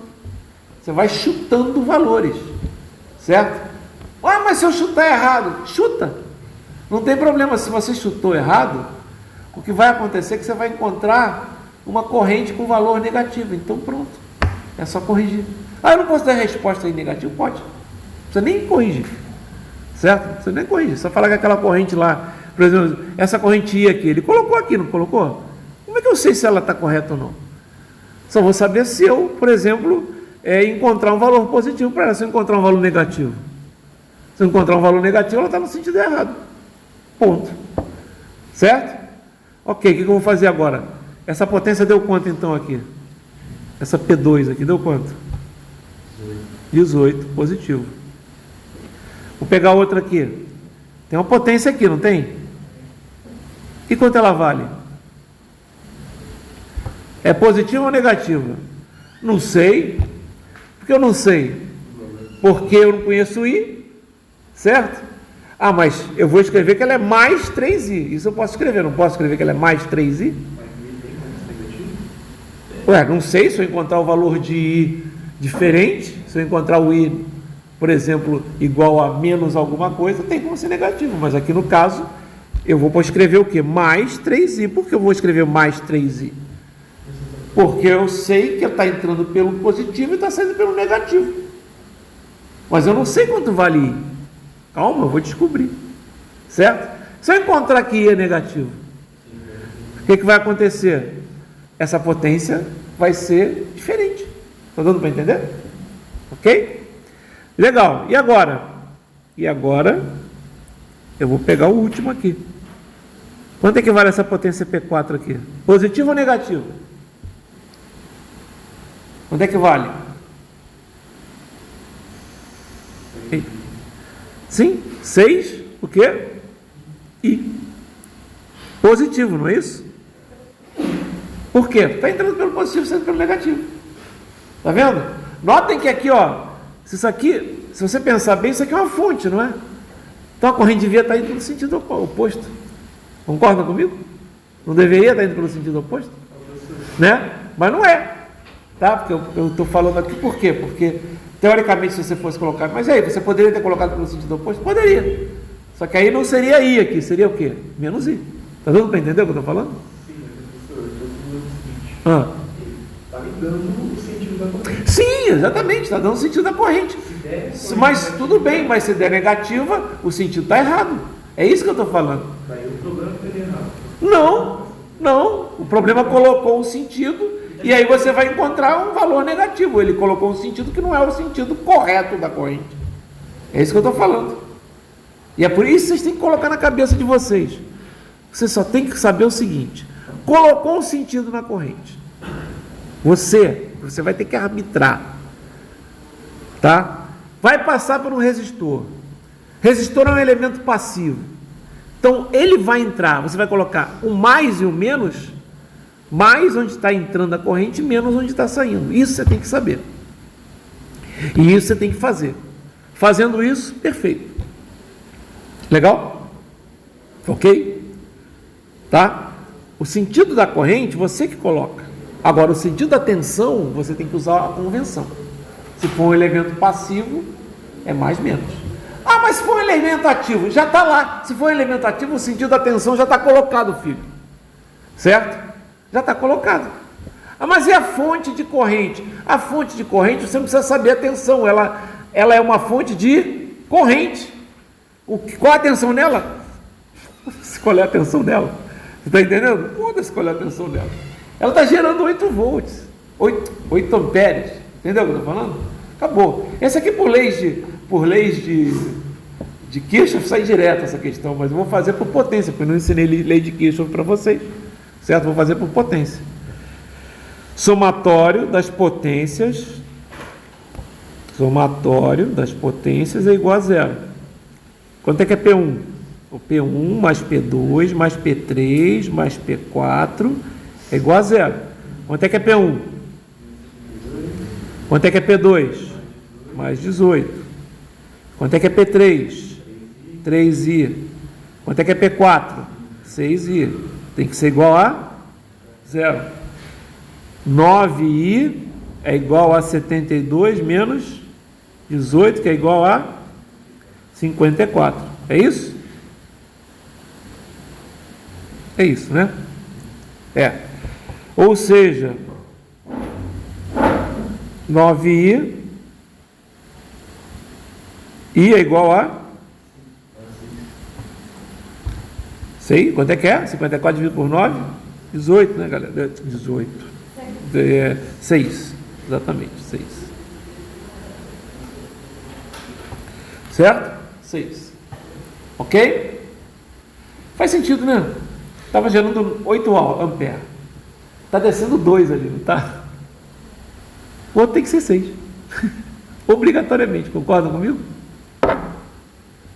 A: Você vai chutando valores. Certo? Ah, mas se eu chutar errado, chuta. Não tem problema. Se você chutou errado, o que vai acontecer é que você vai encontrar uma corrente com valor negativo. Então pronto, é só corrigir. Ah, eu não posso dar resposta aí negativa? Pode. Você nem corrige. Certo? Você nem corrige. Só falar que aquela corrente lá, por exemplo, essa corrente I aqui, ele colocou aqui, não colocou? Como é que eu sei se ela está correta ou não? Só vou saber se eu, por exemplo, encontrar um valor positivo para ela. Se eu encontrar um valor negativo. Se eu encontrar um valor negativo, ela está no sentido errado. Ponto. Certo? Ok, o que eu vou fazer agora? Essa potência deu quanto então aqui? Essa P2 aqui deu quanto? 18, positivo. Vou pegar outra aqui. Tem uma potência aqui, não tem? E quanto ela vale? É positiva ou negativa? Não sei. Por que eu não sei? Porque eu não conheço o I, certo? Ah, mas eu vou escrever que ela é mais 3i. Isso eu posso escrever, não posso escrever que ela é mais 3i? Ué, não sei se eu encontrar o valor de i diferente, se eu encontrar o i, por exemplo, igual a menos alguma coisa, tem como ser negativo, mas aqui no caso, eu vou escrever o quê? Mais 3i. Por que eu vou escrever mais 3i? Porque eu sei que está entrando pelo positivo e está saindo pelo negativo. Mas eu não sei quanto vale i. Calma, eu vou descobrir. Certo? Se eu encontrar que i é negativo, o que vai acontecer? Essa potência vai ser diferente. Está dando para entender? Ok? Legal. E agora? E agora, eu vou pegar o último aqui. Quanto é que vale essa potência P4 aqui? Positivo ou negativo? Quanto é que vale? Sim, 6, o quê? I. Positivo, não é isso? Por quê? Está entrando pelo positivo, saindo pelo negativo. Está vendo? Notem que aqui, ó, se você pensar bem, isso aqui é uma fonte, não é? Então a corrente devia estar indo pelo sentido oposto. Concorda comigo? Não deveria estar indo pelo sentido oposto? Né? Mas não é. Tá? Porque eu estou falando aqui por quê? Porque, teoricamente, se você fosse colocar... Mas aí, você poderia ter colocado pelo sentido oposto? Poderia. Só que aí não seria I aqui, seria o quê? Menos I. Está dando para entender o que eu estou falando?
B: Sim, mas professor, eu estou falando o seguinte. Está me dando o sentido da corrente.
A: Sim, exatamente, está dando o sentido da corrente. Mas tudo bem, mas se der negativa, o sentido está errado. É isso que eu estou falando.
B: Daí o problema estaria errado.
A: Não. O problema colocou um sentido e aí você vai encontrar um valor negativo. Ele colocou um sentido que não é o sentido correto da corrente. É isso que eu estou falando. E é por isso que vocês têm que colocar na cabeça de vocês. Você só tem que saber o seguinte: colocou um sentido na corrente. Você vai ter que arbitrar. Tá? Vai passar por um resistor. Resistor é um elemento passivo. Então, ele vai entrar, você vai colocar o mais e o menos, mais onde está entrando a corrente, menos onde está saindo. Isso você tem que saber. E isso você tem que fazer. Fazendo isso, perfeito. Legal? Ok? Tá? O sentido da corrente, você que coloca. Agora, o sentido da tensão, você tem que usar a convenção. Se for um elemento passivo, é mais menos. Ah, mas se for um elemento ativo, já está lá. Se for um elemento ativo, o sentido da tensão já está colocado, filho. Certo? Já está colocado. Ah, mas e a fonte de corrente? A fonte de corrente, você não precisa saber a tensão. Ela é uma fonte de corrente. Qual a tensão nela? Qual é a tensão dela? Você está entendendo? Foda-se qual é a tensão dela. Ela está gerando 8 volts. 8 amperes. Entendeu o que eu estou falando? Acabou. Esse aqui por leis de De Kirchhoff sai direto essa questão, mas eu vou fazer por potência, porque eu não ensinei lei de Kirchhoff para vocês, certo? Vou fazer por potência. Somatório das potências é igual a zero. Quanto é que é P1? O P1 mais P2 mais P3 mais P4 é igual a zero. Quanto é que é P1? Quanto é que é P2? Mais 18. Quanto é que é P3? 3i. Quanto é que é P4? 6i. Tem que ser igual a zero. 9i é igual a 72 menos 18, que é igual a 54. É isso? É isso, né? É. Ou seja, 9i é igual a 6. Quanto é que é? 54 dividido por 9? 18, né, galera? 18. 6. Exatamente, 6. Certo? 6. Ok? Faz sentido, né? Estava gerando 8 amperes. Está descendo 2 ali, não está? O outro tem que ser 6. Obrigatoriamente, concordam comigo?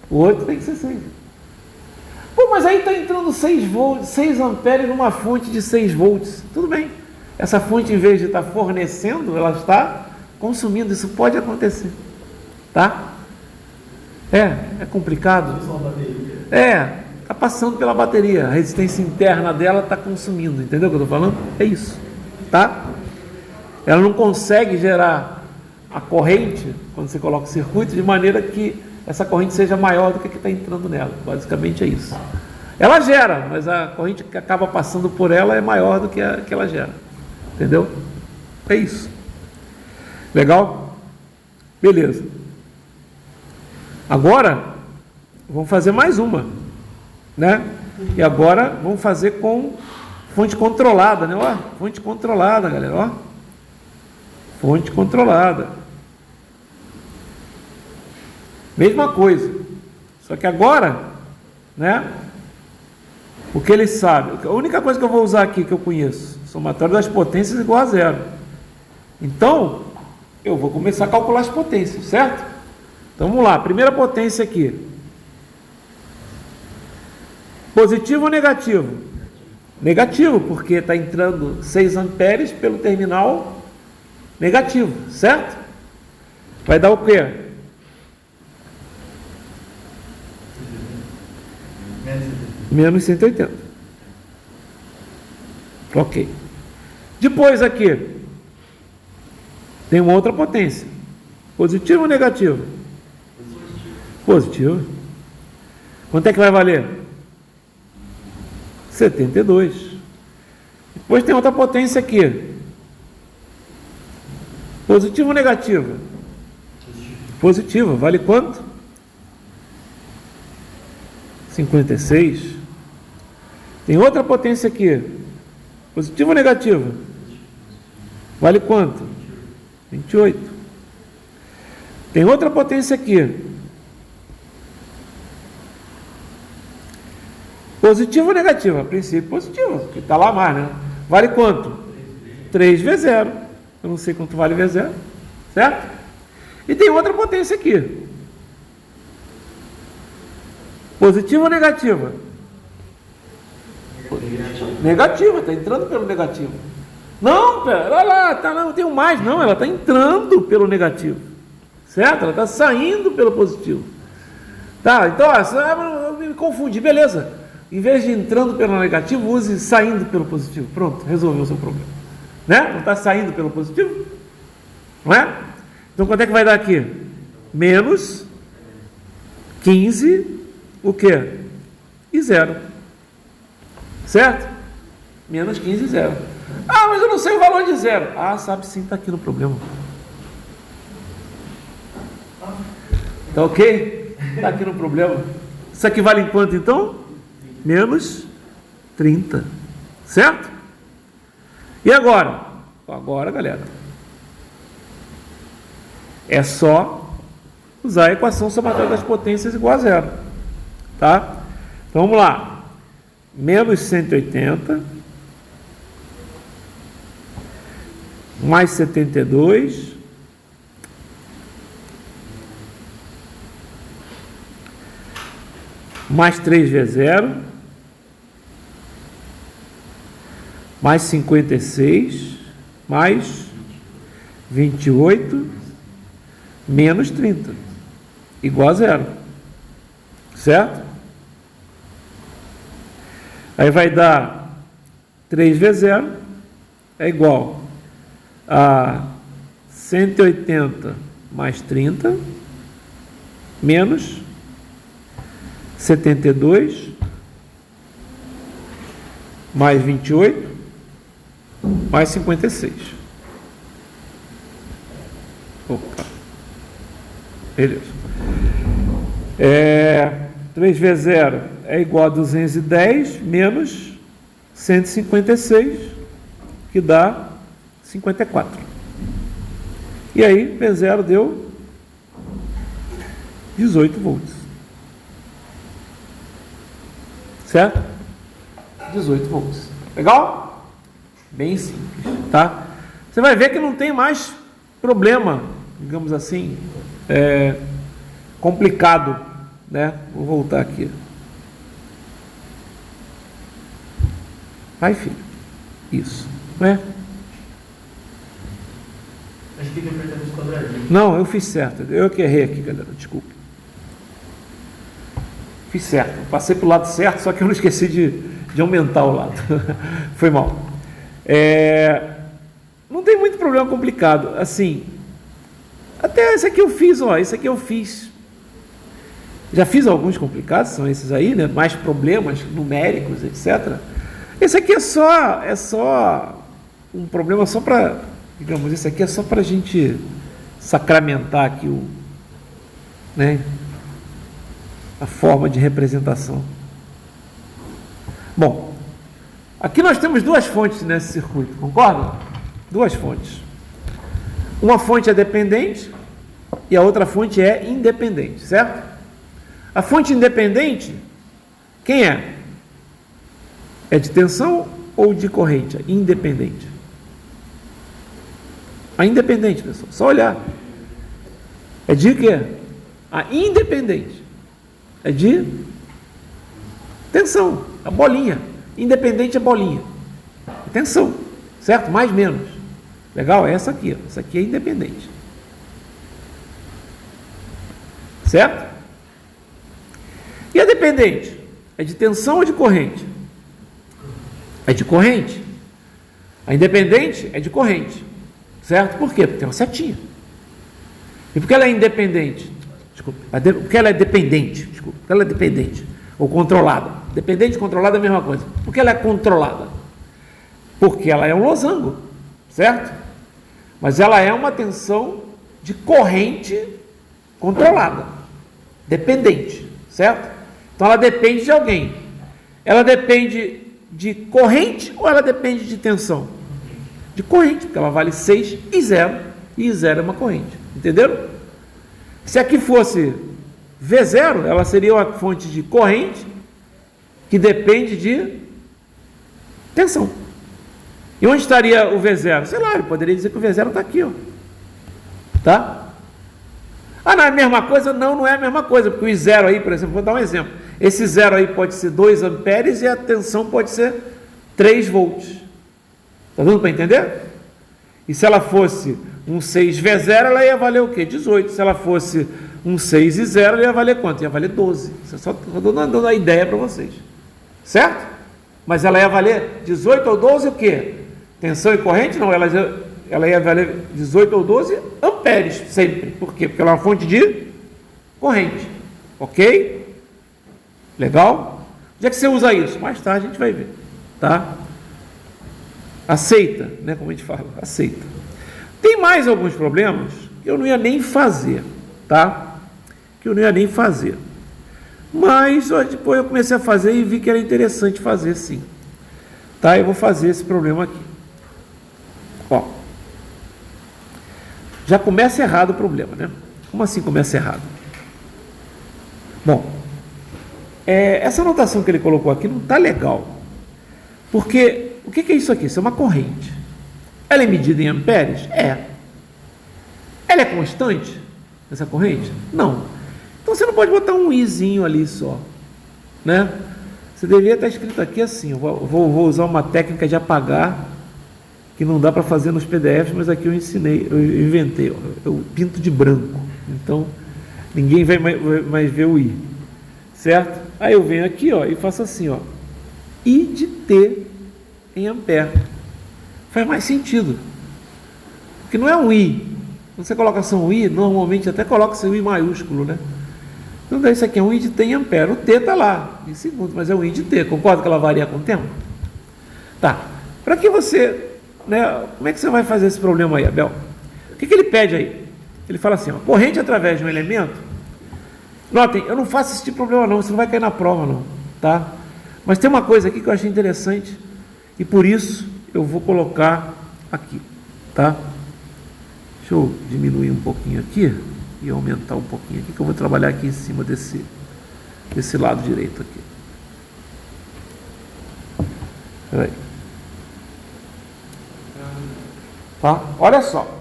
A: O outro tem que ser 6. Pô, mas aí está entrando 6 volts, 6 amperes numa fonte de 6 volts. Tudo bem. Essa fonte, em vez de estar fornecendo, ela está consumindo. Isso pode acontecer. Tá? É complicado. Está passando pela bateria. A resistência interna dela está consumindo. Entendeu o que eu estou falando? É isso. Tá? Ela não consegue gerar a corrente, quando você coloca o circuito, de maneira que essa corrente seja maior do que a que está entrando nela. Basicamente é isso. Ela gera, mas a corrente que acaba passando por ela é maior do que a que ela gera. Entendeu? É isso. Legal? Beleza. Agora, vamos fazer mais uma, né? E agora vamos fazer com fonte controlada, né? Ó, fonte controlada, galera, ó. Fonte controlada. Mesma coisa. Só que agora, né? O que ele sabe? A única coisa que eu vou usar aqui que eu conheço, somatório das potências igual a zero. Então, eu vou começar a calcular as potências, certo? Então vamos lá, primeira potência aqui. Positivo ou negativo? Negativo, porque está entrando 6 amperes pelo terminal negativo, certo? Vai dar o quê? Menos 180. Ok. Depois aqui, tem uma outra potência. Positivo ou negativo? Positivo. Quanto é que vai valer? 72. Depois tem outra potência aqui. Positivo ou negativo? Positivo. Vale quanto? 56. Tem outra potência aqui. Positivo ou negativo? Vale quanto? 28. Tem outra potência aqui. Positivo ou negativo? A princípio positivo, porque está lá mais, né? Vale quanto? 3V0. Eu não sei quanto vale V0, certo? E tem outra potência aqui. Positiva ou negativa? Negativa, está entrando pelo negativo. Não, pera, olha lá, tá lá, não tem mais, não, ela está entrando pelo negativo, certo? Ela está saindo pelo positivo. Tá, então, ó, eu me confundi, beleza. Em vez de entrando pelo negativo, use saindo pelo positivo. Pronto, resolveu o seu problema. Né? Não está saindo pelo positivo? Não é? Então, quanto é que vai dar aqui? Menos 15, o quê? E 0. Certo? Menos 15 e 0. Ah, mas eu não sei o valor de 0. Ah, sabe sim, está aqui no problema. Tá ok? Está aqui no problema. Isso aqui vale em quanto então? Menos 30. Certo? E agora? Agora, galera, é só usar a equação somatória das potências igual a zero. Tá? Então vamos lá. Menos 180 mais 72 mais 3V0 mais 56 mais 28 menos 30 igual a zero, certo? Aí vai dar 3V0 é igual a 180 mais 30 menos 72 mais 28 mais 56. Opa. Beleza. 3V0 é igual a 210 menos 156, que dá 54. E aí, V0 deu 18 volts. Certo? 18 volts. Legal? Bem simples, tá? Você vai ver que não tem mais problema, digamos assim, complicado, né? Vou voltar aqui. Vai, filho. Isso, né?
C: Acho que tem que apertar nos quadradinhos.
A: Não, eu fiz certo. Eu que errei aqui, galera. Desculpa. Fiz certo. Eu passei para o lado certo, só que eu não esqueci de aumentar o lado. Foi mal. Não tem muito problema complicado. Assim, até esse aqui eu fiz, ó. Esse aqui eu fiz. Já fiz alguns complicados, são esses aí, né? Mais problemas numéricos, etc. Esse aqui é só um problema só para, digamos, esse aqui é só para a gente sacramentar aqui né, a forma de representação. Bom, aqui nós temos duas fontes nesse circuito, concorda? Duas fontes. Uma fonte é dependente e a outra fonte é independente, certo? A fonte independente, quem é? É de tensão ou de corrente? Independente. A independente, pessoal, só olhar. É de quê? A independente é de tensão, a bolinha. Independente é bolinha. Tensão, certo? Mais menos. Legal? É essa aqui, ó. Essa aqui é independente. Certo? E a dependente? É de tensão ou de corrente? É de corrente. A independente é de corrente. Certo? Por quê? Porque tem uma setinha. E por que ela é independente? Desculpa. Porque ela é dependente. Desculpa. Porque ela é dependente. Ou controlada. Dependente e controlada é a mesma coisa. Por que ela é controlada? Porque ela é um losango. Certo? Mas ela é uma tensão de corrente controlada. Dependente. Certo? Então ela depende de alguém. Ela depende de corrente ou ela depende de tensão? De corrente, porque ela vale 6 e 0, e 0 é uma corrente. Entenderam? Se aqui fosse V0, ela seria uma fonte de corrente que depende de tensão. E onde estaria o V0? Sei lá, eu poderia dizer que o V0 está aqui, ó. Tá? Ah, não é a mesma coisa? Não, não é a mesma coisa, porque o I0 aí, por exemplo, vou dar um exemplo. Esse 0 aí pode ser 2 amperes e a tensão pode ser 3 volts. Está dando para entender? E se ela fosse um 6V0, ela ia valer o quê? 18. Se ela fosse um 6 e 0, ela ia valer quanto? Ia valer 12. Isso só estou dando a ideia para vocês. Certo? Mas ela ia valer 18 ou 12 o quê? Tensão e corrente? Não, ela ia valer 18 ou 12 amperes sempre. Por quê? Porque ela é uma fonte de corrente. Ok? Legal? Onde é que você usa isso? Mais tarde a gente vai ver. Tá? Aceita, né? Como a gente fala, aceita. Tem mais alguns problemas que eu não ia nem fazer, tá? Que eu não ia nem fazer. Mas ó, depois eu comecei a fazer e vi que era interessante fazer sim. Tá? Eu vou fazer esse problema aqui. Ó. Já começa errado o problema, né? Como assim começa errado? Bom, essa anotação que ele colocou aqui não está legal. Porque, o que é isso aqui? Isso é uma corrente. Ela é medida em amperes? É. Ela é constante, essa corrente? Não. Então você não pode botar um izinho ali só, né? Você deveria estar escrito aqui assim, vou usar uma técnica de apagar, que não dá para fazer nos PDFs, mas aqui eu ensinei, eu inventei, eu pinto de branco, então ninguém vai mais ver o I, certo? Aí eu venho aqui, ó, e faço assim, ó, I de T em ampere. Faz mais sentido, porque não é um I. Quando você coloca só um I, normalmente até coloca seu I maiúsculo, né? Então daí isso aqui é um I de T em ampere. O T está lá, em segundos, mas é um I de T. Concorda que ela varia com o tempo? Tá. Para que você, né, como é que você vai fazer esse problema aí, Abel? O que ele pede aí? Ele fala assim, ó, corrente através de um elemento. Notem, eu não faço esse tipo de problema não, você não vai cair na prova não, tá? Mas tem uma coisa aqui que eu achei interessante e por isso eu vou colocar aqui, tá? Deixa eu diminuir um pouquinho aqui e aumentar um pouquinho aqui, que eu vou trabalhar aqui em cima desse lado direito aqui. Espera aí. Tá? Olha só.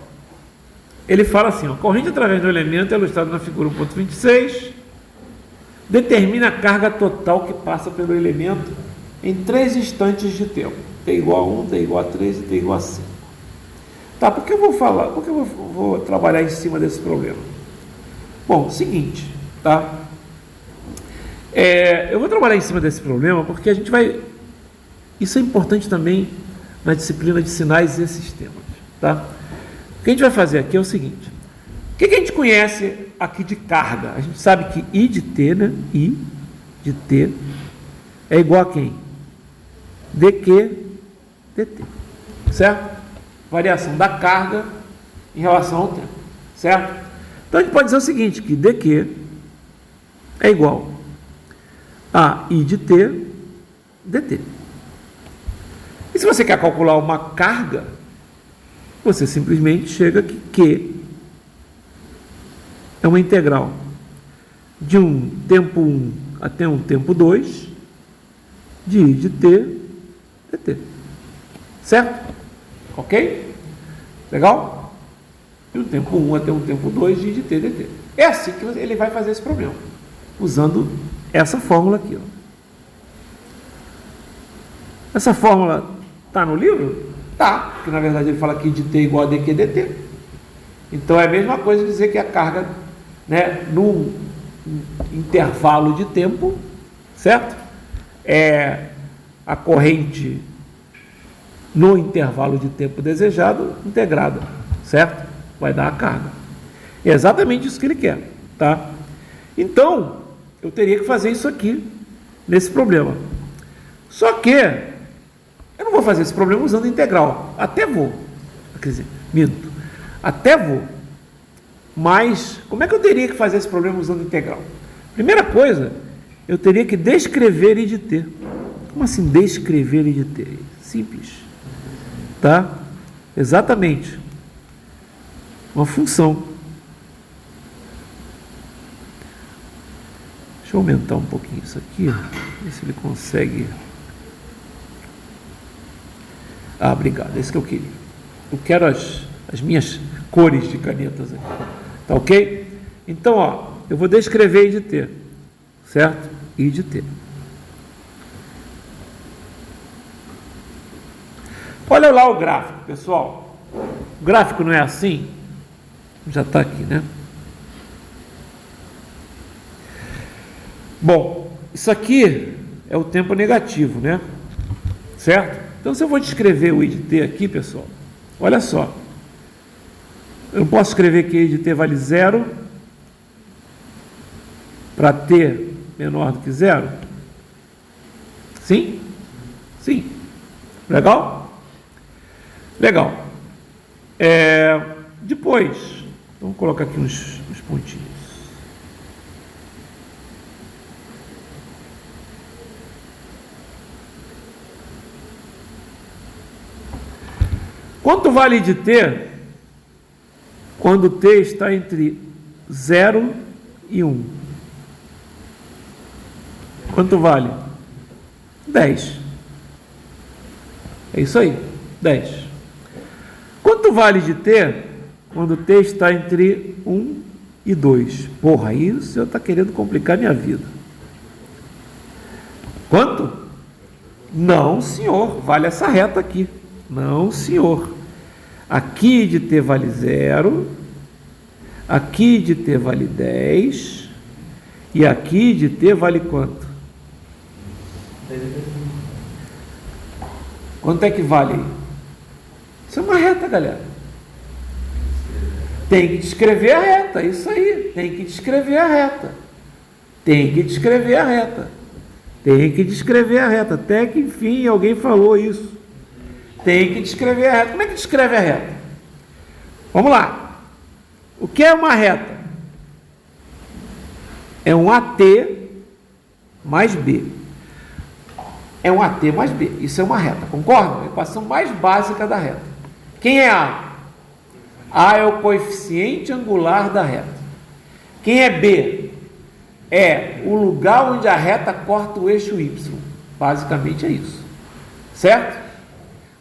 A: Ele fala assim, ó, corrente através do elemento é ilustrado na figura 1.26, determina a carga total que passa pelo elemento em 3 instantes de tempo. T igual a 1, T igual a 3 e T igual a 5. Tá, por que eu vou trabalhar em cima desse problema? Bom, seguinte, tá? Eu vou trabalhar em cima desse problema porque a gente vai... Isso é importante também na disciplina de sinais e sistemas, tá? O que a gente vai fazer aqui é o seguinte. O que a gente conhece aqui de carga? A gente sabe que I de T, né? I de T é igual a quem? dQ dt, certo? Variação da carga em relação ao tempo, certo? Então a gente pode dizer o seguinte, que dQ é igual a I de T dt. E se você quer calcular uma carga, você simplesmente chega que Q é uma integral de um tempo 1 até um tempo 2 de I de T dt. Certo? Ok? Legal? De um tempo 1 até um tempo 2 de I de T dt. É assim que ele vai fazer esse problema, usando essa fórmula aqui. Ó. Essa fórmula está no livro? Tá, porque na verdade ele fala que I de T é igual a dQ dt. Então é a mesma coisa dizer que a carga, né, num intervalo de tempo, certo? É a corrente no intervalo de tempo desejado integrada, certo? Vai dar a carga. É exatamente isso que ele quer, tá? Então, eu teria que fazer isso aqui, nesse problema. Só que eu não vou fazer esse problema usando integral. Até vou. Quer dizer, minto. Até vou. Mas, como é que eu teria que fazer esse problema usando integral? Primeira coisa, eu teria que descrever I de T. Como assim descrever I de T? Simples. Tá? Exatamente. Uma função. Deixa eu aumentar um pouquinho isso aqui. Ver se ele consegue... Ah, obrigado. É isso que eu queria. Eu quero as minhas cores de canetas aqui. Tá ok? Então, ó, eu vou descrever I de T. Certo? I de T. Olha lá o gráfico, pessoal. O gráfico não é assim? Já está aqui, né? Bom, isso aqui é o tempo negativo, né? Certo? Então, se eu vou descrever o I de T aqui, pessoal, olha só. Eu posso escrever que I de T vale 0 para T menor do que 0? Sim? Sim. Legal? Legal. Depois, vamos colocar aqui uns pontinhos. Quanto vale I de T quando T está entre 0 e 1. Quanto vale? 10. É isso aí, 10. Quanto vale de t quando t está entre 1 e 2? Porra, aí o senhor está querendo complicar minha vida. Quanto? Não, senhor, vale essa reta aqui. Não, senhor. Aqui de t vale 0, aqui de t vale 10, e aqui de t vale quanto? Quanto é que vale? Isso é uma reta, galera. Tem que descrever a reta, isso aí. Tem que descrever a reta. Tem que descrever a reta. Tem que descrever a reta. Até que, enfim, alguém falou isso. Tem que descrever a reta. Como é que descreve a reta? Vamos lá. O que é uma reta? É um AT mais B. É um AT mais B. Isso é uma reta, concorda? A equação mais básica da reta. Quem é A? A é o coeficiente angular da reta. Quem é B? É o lugar onde a reta corta o eixo Y. Basicamente é isso. Certo?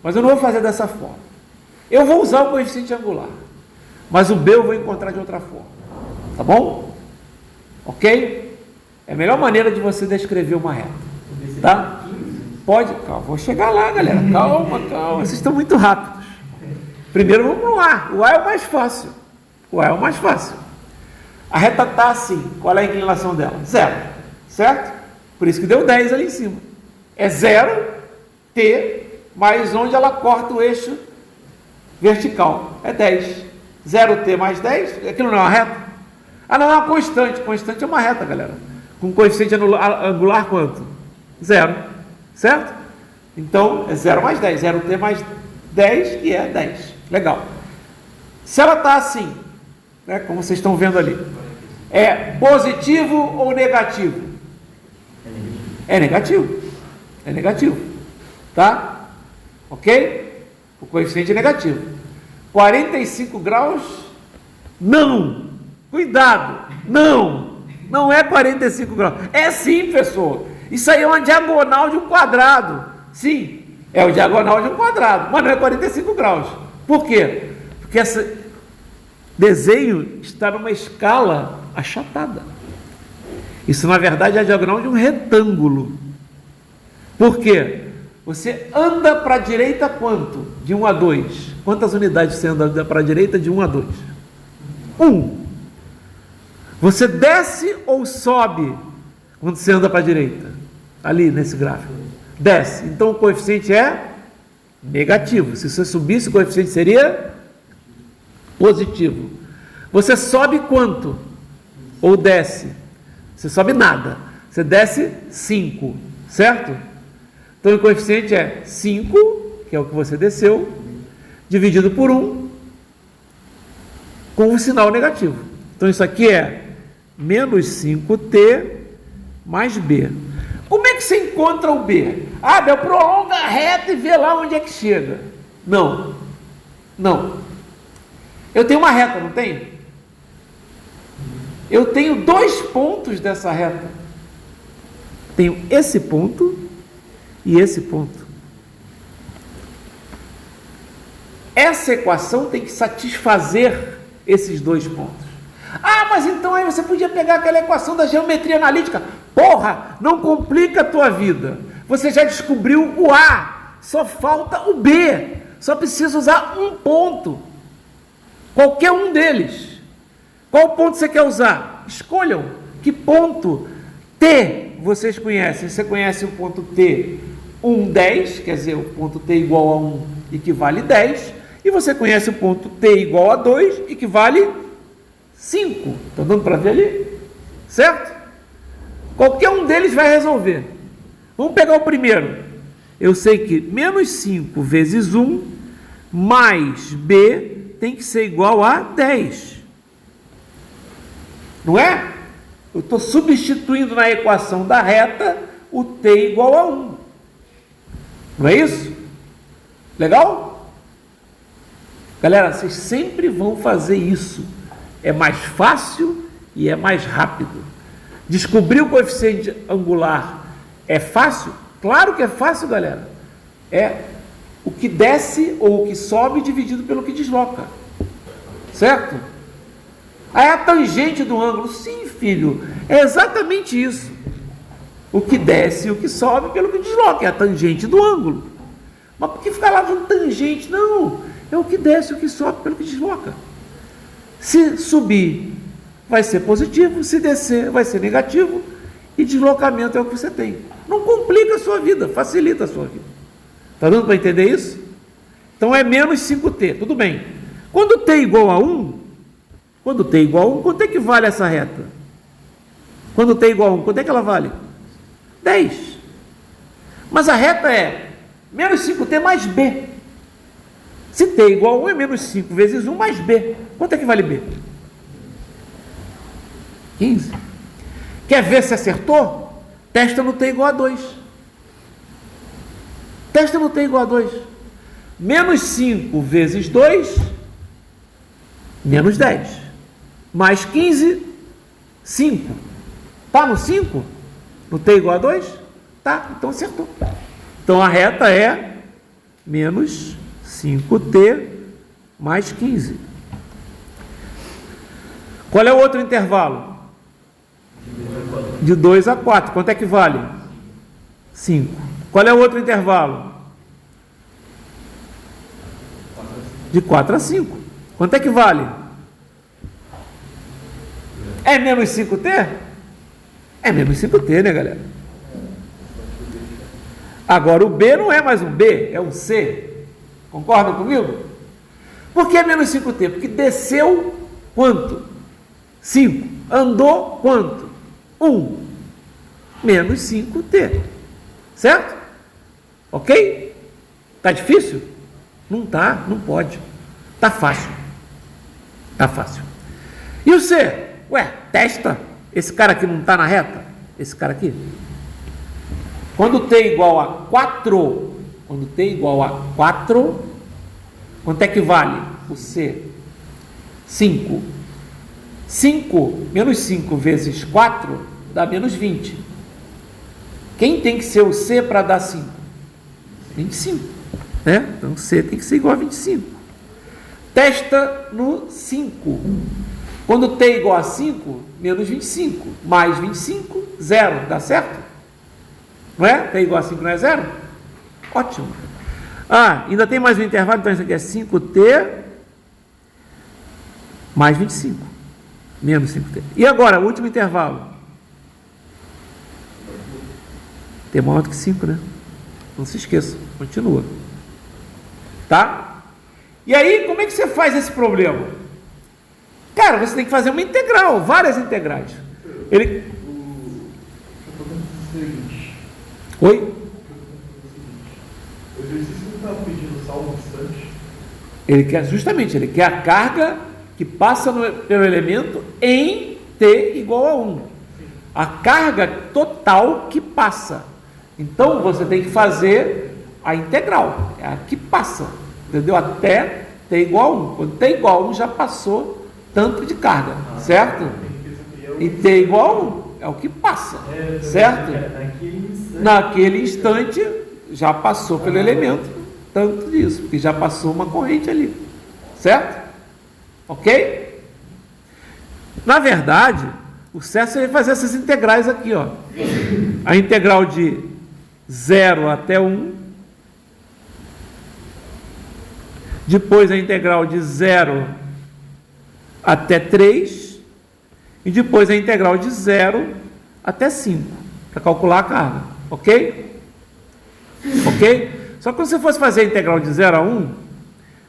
A: Mas eu não vou fazer dessa forma. Eu vou usar o coeficiente angular. Mas o B eu vou encontrar de outra forma. Tá bom? Ok? É a melhor maneira de você descrever uma reta. Tá? Pode? Calma, vou chegar lá, galera. Calma, calma. Vocês estão muito rápidos. Primeiro vamos para o A. O A é o mais fácil. O A é o mais fácil. A reta está assim. Qual é a inclinação dela? 0. Certo? Por isso que deu 10 ali em cima. É 0, T, mais onde ela corta o eixo vertical. É 10. 0T mais 10. Aquilo não é uma reta? Ah, não, é uma constante. Constante é uma reta, galera. Com coeficiente angular quanto? 0. Certo? Então, é 0 mais 10. 0T mais 10, que é 10. Legal. Se ela está assim, né, como vocês estão vendo ali, é positivo ou negativo? É negativo. É negativo. Tá? Ok? O coeficiente é negativo. 45 graus? Não! Cuidado! Não! Não é 45 graus. É sim, pessoal. Isso aí é uma diagonal de um quadrado. Sim, é o diagonal de um quadrado, mas não é 45 graus. Por quê? Porque esse desenho está numa escala achatada. Isso, na verdade, é a diagonal de um retângulo. Por quê? Você anda para a direita quanto? De 1 a 2. Quantas unidades você anda para a direita de 1 a 2? 1. Você desce ou sobe quando você anda para a direita? Ali, nesse gráfico. Desce. Então, o coeficiente é negativo. Se você subisse, o coeficiente seria positivo. Você sobe quanto? Ou desce? Você sobe nada. Você desce 5. Certo? Então, o coeficiente é 5, que é o que você desceu, dividido por 1, com um sinal negativo. Então, isso aqui é menos 5t mais b. Como é que você encontra o b? Ah, Bel, prolonga a reta e vê lá onde é que chega. Não. Não. Eu tenho uma reta, não tenho? Eu tenho 2 pontos dessa reta. Tenho esse ponto e esse ponto. Essa equação tem que satisfazer esses 2 pontos. Ah, mas então aí você podia pegar aquela equação da geometria analítica. Porra, não complica a tua vida. Você já descobriu o A, só falta o B. Só precisa usar um ponto. Qualquer um deles. Qual ponto você quer usar? Escolham. Que ponto? T, vocês conhecem. Você conhece o ponto T 1, 10, quer dizer, o ponto T igual a 1 equivale 10. E você conhece o ponto T igual a 2, equivale 5. Está dando para ver ali? Certo? Qualquer um deles vai resolver. Vamos pegar o primeiro. Eu sei que menos 5 vezes 1 mais B tem que ser igual a 10. Não é? Eu estou substituindo na equação da reta o T igual a 1. Não é isso? Legal? Galera, vocês sempre vão fazer isso. é mais fácil e é mais rápido. Descobrir o coeficiente angular é fácil? Claro que é fácil, galera. É o que desce ou o que sobe dividido pelo que desloca. Certo? Aí a tangente do ângulo, sim, filho, é exatamente isso. O que desce e o que sobe pelo que desloca, é a tangente do ângulo. Mas por que ficar lá dando tangente? Não, é o que desce e o que sobe pelo que desloca. Se subir, vai ser positivo, se descer, vai ser negativo, e deslocamento é o que você tem. Não complica a sua vida, facilita a sua vida. Está dando para entender isso? Então é menos 5t, tudo bem. Quando t igual a 1, quanto é que vale essa reta? Quando t igual a 1, quanto é que ela vale? 10. Mas a reta é menos 5t mais b. Se t igual a 1 é menos 5 vezes 1 mais b. Quanto é que vale b? 15. Quer ver se acertou? Testa no t igual a 2. Testa no t igual a 2. Menos 5 vezes 2, menos 10. Mais 15, 5. Está no 5? No t igual a 2? Tá, então acertou. Então a reta é menos 5t mais 15. Qual é o outro intervalo? De 2 a 4. Quanto é que vale? 5. Qual é o outro intervalo? De 4 a 5. Quanto é que vale? É menos 5t? É menos 5t, né, galera? Agora o B não é mais um B, é um C. Concordam comigo? Por que é menos 5t? Porque desceu quanto? 5. Andou quanto? 1. Menos 5t. Certo? Ok? Tá difícil? Não tá, não pode. Tá fácil. Tá fácil. E o C? Ué, testa. Esse cara aqui não está na reta? Esse cara aqui? Quando t igual a 4, quanto é que vale o C? 5. 5, menos 5 vezes 4 dá menos 20. Quem tem que ser o C para dar 5? 25. Né? Então C tem que ser igual a 25. Testa no 5. Quando t igual a 5, menos 25, mais 25, 0, dá certo? Não é? T igual a 5 não é 0? Ótimo. Ah, ainda tem mais um intervalo, então isso aqui é 5t mais 25, menos 5t. E agora, o último intervalo? T maior do que 5, né? Não se esqueça, continua. Tá? E aí, como é que você faz esse problema? Cara, você tem que fazer uma integral, várias integrais. Oi?
B: O exercício não está pedindo só um instante.
A: Ele quer a carga que passa pelo elemento em t igual a 1. A carga total que passa. Então, você tem que fazer a integral. É a que passa. Entendeu? Até t igual a 1. Quando t igual a 1 já passou tanto de carga, certo? E t igual a 1 é o que passa, certo? Naquele instante já passou pelo elemento tanto disso, porque já passou uma corrente ali, certo? Ok? Na verdade, o certo seria fazer essas integrais aqui, ó. A integral de 0 até 1, depois a integral de 0 até 3, e depois a integral de 0 até 5, para calcular a carga, ok? Ok? Só que quando você fosse fazer a integral de 0 a 1,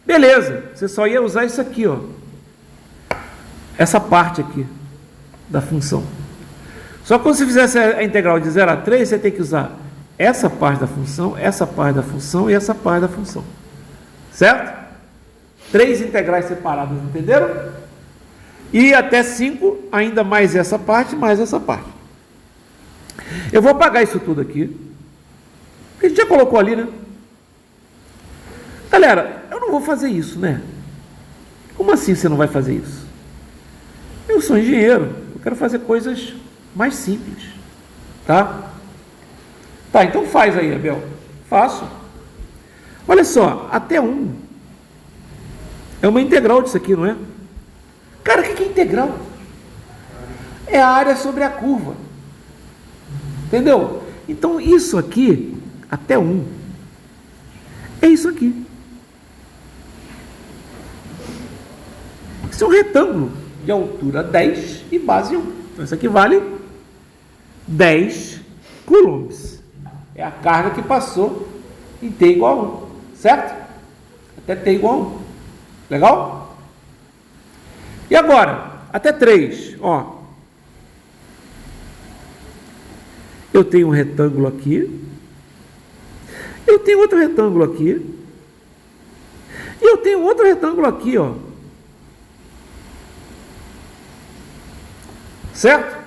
A: beleza, você só ia usar isso aqui, ó, essa parte aqui da função. Só que quando você fizesse a integral de 0 a 3, você tem que usar essa parte da função, essa parte da função e essa parte da função, certo? 3 integrais separadas, entenderam? E até 5, ainda mais essa parte, mais essa parte. Eu vou apagar isso tudo aqui, porque a gente já colocou ali, né? Galera, eu não vou fazer isso, né? Como assim você não vai fazer isso? Eu sou engenheiro, eu quero fazer coisas mais simples, tá? Tá, então faz aí, Abel. Faço. Olha só, até 1 é uma integral disso aqui, não é? Cara, o que é integral? É a área sobre a curva. Entendeu? Então, isso aqui, até 1, é isso aqui. Isso é um retângulo de altura 10 e base 1. Então, isso aqui vale 10 coulombs. É a carga que passou em T igual a 1. Certo? Até T igual a 1. Legal? E agora, até 3, ó. Eu tenho um retângulo aqui. Eu tenho outro retângulo aqui. E eu tenho outro retângulo aqui, ó. Certo?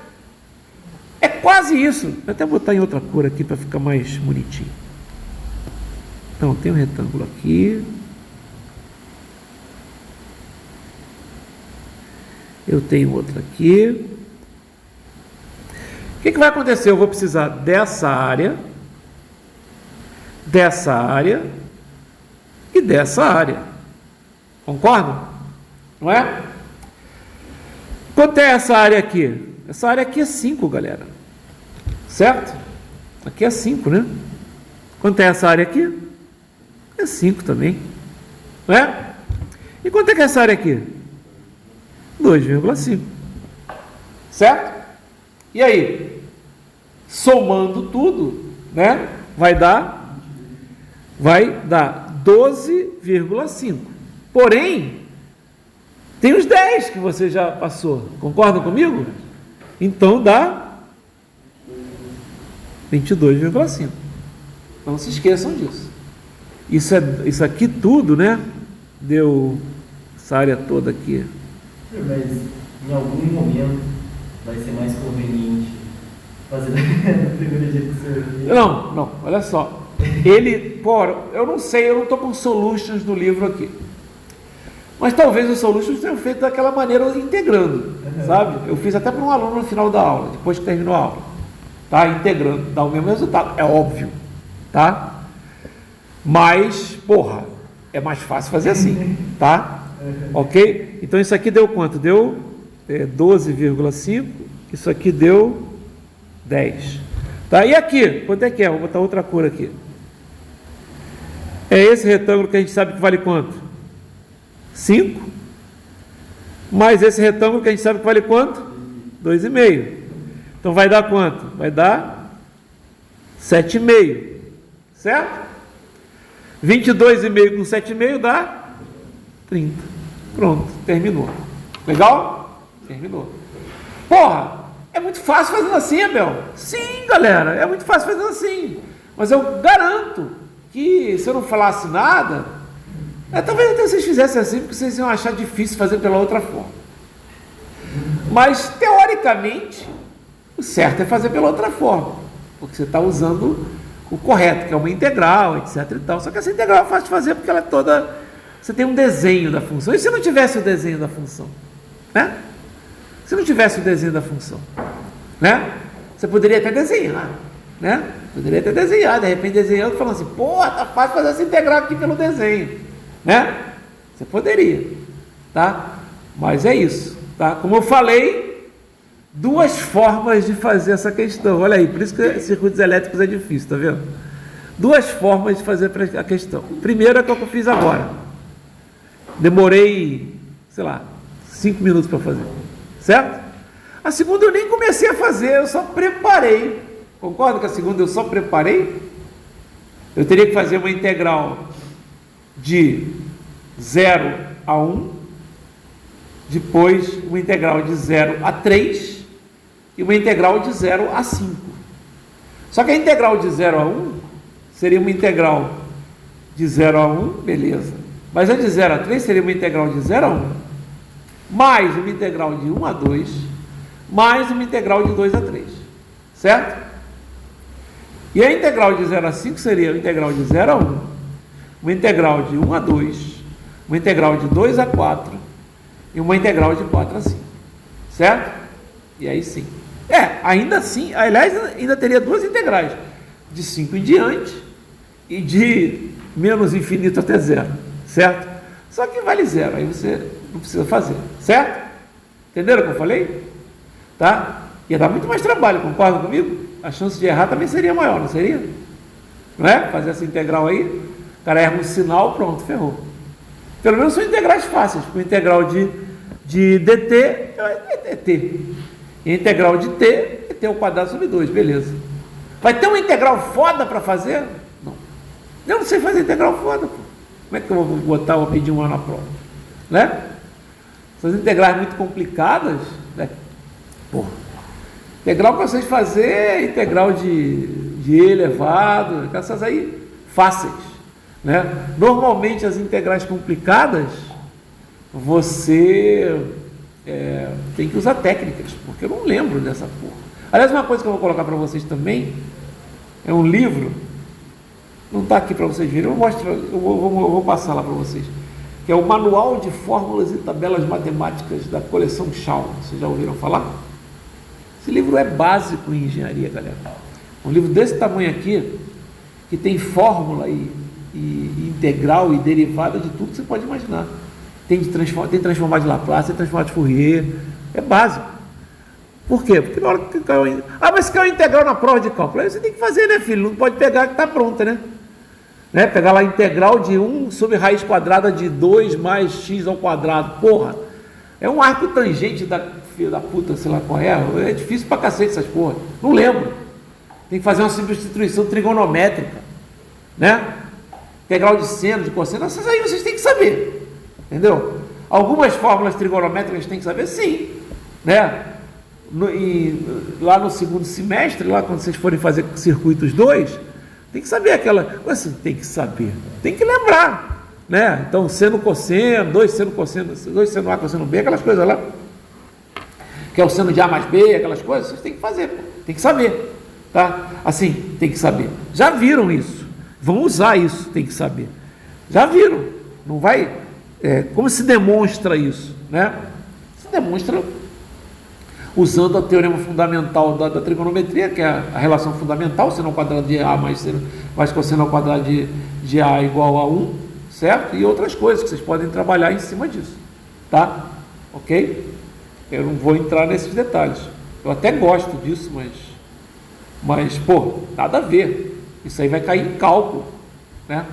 A: É quase isso. Vou até botar em outra cor aqui para ficar mais bonitinho. Então, tem um retângulo aqui. Eu tenho outro aqui. O que vai acontecer? Eu vou precisar dessa área e dessa área. Concordam? Não é? Quanto é essa área aqui? Essa área aqui é 5, galera. Certo? Aqui é 5, né? Quanto é essa área aqui? É 5 também. Não é? E quanto é que é essa área aqui? 2,5. Certo? E aí? Somando tudo, né? Vai dar 12,5. Porém, tem os 10 que você já passou. Concordam comigo? Então dá 22,5. Não se esqueçam disso. Isso aqui tudo, né? Deu essa área toda aqui.
C: Mas em algum momento vai ser mais conveniente fazer da primeira jeito que você viu.
A: Não, olha só. Eu não sei, eu não estou com solutions no livro aqui. Mas talvez os solutions tenham feito daquela maneira, integrando, sabe? Eu fiz até para um aluno no final da aula, depois que terminou a aula. Tá? Integrando, dá o mesmo resultado, é óbvio, tá? Mas, porra, é mais fácil fazer assim, tá? Ok? Então isso aqui deu quanto? Deu 12,5, isso aqui deu 10. Tá? E aqui, quanto é que é? Vou botar outra cor aqui. É esse retângulo que a gente sabe que vale quanto? 5. Mais esse retângulo que a gente sabe que vale quanto? 2,5. Então vai dar quanto? Vai dar 7,5. Certo? 22,5 com 7,5 dá 30. Pronto, terminou. Legal? Terminou. Porra, é muito fácil fazendo assim, Abel. Sim, galera, é muito fácil fazendo assim. Mas eu garanto que se eu não falasse nada, talvez até vocês fizessem assim, porque vocês iam achar difícil fazer pela outra forma. Mas, teoricamente, o certo é fazer pela outra forma, porque você está usando o correto, que é uma integral, etc. e tal. Só que essa integral é fácil de fazer porque ela é toda... Você tem um desenho da função. E se não tivesse o desenho da função? Né? Se não tivesse o desenho da função, né? Você poderia até desenhar, né? Poderia até desenhar, de repente desenhando, falando assim, porra, tá fácil fazer essa integral aqui pelo desenho, né? Você poderia, tá? Mas é isso, tá? Como eu falei, duas formas de fazer essa questão. Olha aí, por isso que circuitos elétricos é difícil, tá vendo? Duas formas de fazer a questão. Primeiro é que eu fiz agora. Demorei, sei lá, 5 minutos para fazer, certo? A segunda eu nem comecei a fazer, eu só preparei. Concorda que a segunda eu só preparei? Eu teria que fazer uma integral de 0 a 1, depois uma integral de 0 a 3 e uma integral de 0 a 5. Só que a integral de 0 a 1 seria uma integral de 0 a 1, beleza. Mas a de 0 a 3 seria uma integral de 0 a 1, mais uma integral de 1 a 2, mais uma integral de 2 a 3, certo? E a integral de 0 a 5 seria uma integral de 0 a 1, uma integral de 1 a 2, uma integral de 2 a 4 e uma integral de 4 a 5, certo? E aí sim. Ainda assim, aliás, ainda teria duas integrais, de 5 em diante e de menos infinito até zero, certo? Só que vale zero, aí você não precisa fazer, certo? Entenderam o que eu falei? Tá? Ia dar muito mais trabalho, concordam comigo? A chance de errar também seria maior, não seria? Não é? Fazer essa integral aí, o cara erra um sinal, pronto, ferrou. Pelo menos são integrais fáceis, porque o integral de dt é t. E a integral de t é t ao quadrado sobre 2, beleza. Vai ter uma integral foda para fazer? Não. Eu não sei fazer integral foda, pô. Como é que eu vou botar o pedir um ano na prova? Né? Essas integrais muito complicadas, né? Porra. Integral que vocês fazer é integral de e elevado, essas aí fáceis, né? Normalmente as integrais complicadas você tem que usar técnicas, porque eu não lembro dessa porra. Aliás, uma coisa que eu vou colocar para vocês também é um livro, não está aqui para vocês verem, eu vou passar lá para vocês, que é o Manual de Fórmulas e Tabelas Matemáticas da coleção Shaw. Vocês já ouviram falar? Esse livro é básico em engenharia, galera. Um livro desse tamanho aqui, que tem fórmula e integral e derivada de tudo que você pode imaginar. Tem transformado de Laplace, tem transformado de Fourier, é básico. Por quê? Porque na hora que caiu... mas se caiu integral na prova de cálculo, aí você tem que fazer, né, filho? Não pode pegar que está pronta, né? Pegar lá a integral de 1 sobre raiz quadrada de 2 mais x ao quadrado. Porra, é um arco tangente da filha da puta, sei lá qual é difícil pra cacete essas porra. Não lembro. Tem que fazer uma substituição trigonométrica, né? Integral de seno, de cosseno, essas aí vocês têm que saber, entendeu? Algumas fórmulas trigonométricas tem que saber, sim, né? Lá no segundo semestre, lá quando vocês forem fazer circuitos 2, tem que saber aquela, assim, tem que saber, tem que lembrar, né? Então, seno, cosseno, 2 seno, cosseno, 2 seno A, cosseno B, aquelas coisas lá, que é o seno de A mais B, aquelas coisas, vocês têm que fazer, tem que saber, tá? Assim, tem que saber. Já viram isso? Vão usar isso, tem que saber. Já viram? Não vai... como se demonstra isso, né? Se demonstra usando o teorema fundamental da trigonometria, que é a relação fundamental, seno ao quadrado de A mais cosseno ao quadrado de A igual a 1, certo? E outras coisas que vocês podem trabalhar em cima disso, tá? Ok? Eu não vou entrar nesses detalhes. Eu até gosto disso, mas pô, nada a ver. Isso aí vai cair em cálculo, né?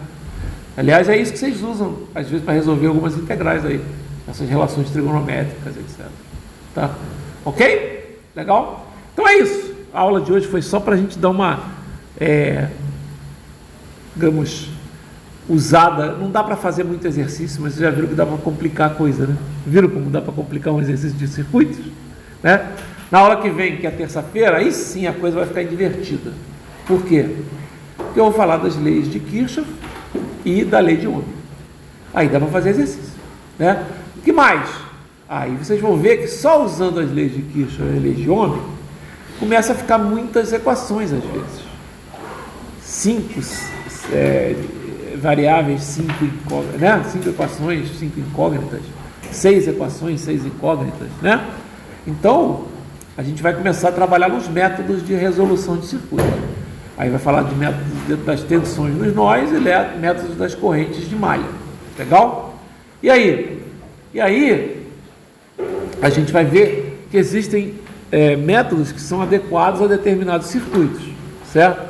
A: Aliás, é isso que vocês usam, às vezes, para resolver algumas integrais aí, essas relações trigonométricas, etc. Tá? Ok? Legal? Então é isso. A aula de hoje foi só para a gente dar uma, digamos, usada. Não dá para fazer muito exercício, mas vocês já viram que dá para complicar a coisa, né? Viram como dá para complicar um exercício de circuitos? Né? Na aula que vem, que é terça-feira, aí sim a coisa vai ficar divertida. Por quê? Porque eu vou falar das leis de Kirchhoff e da lei de Ohm. Aí dá para fazer exercício, né? O que mais? Aí vocês vão ver que só usando as leis de Kirchhoff e as leis de Ohm, começa a ficar muitas equações às vezes. 5 variáveis, 5 incógnitas, né? 5 equações, 5 incógnitas, 6 equações, 6 incógnitas, né? Então, a gente vai começar a trabalhar nos métodos de resolução de circuito. Aí vai falar de métodos das tensões nos nós e métodos das correntes de malha. Legal? E aí? A gente vai ver que existem métodos que são adequados a determinados circuitos, certo?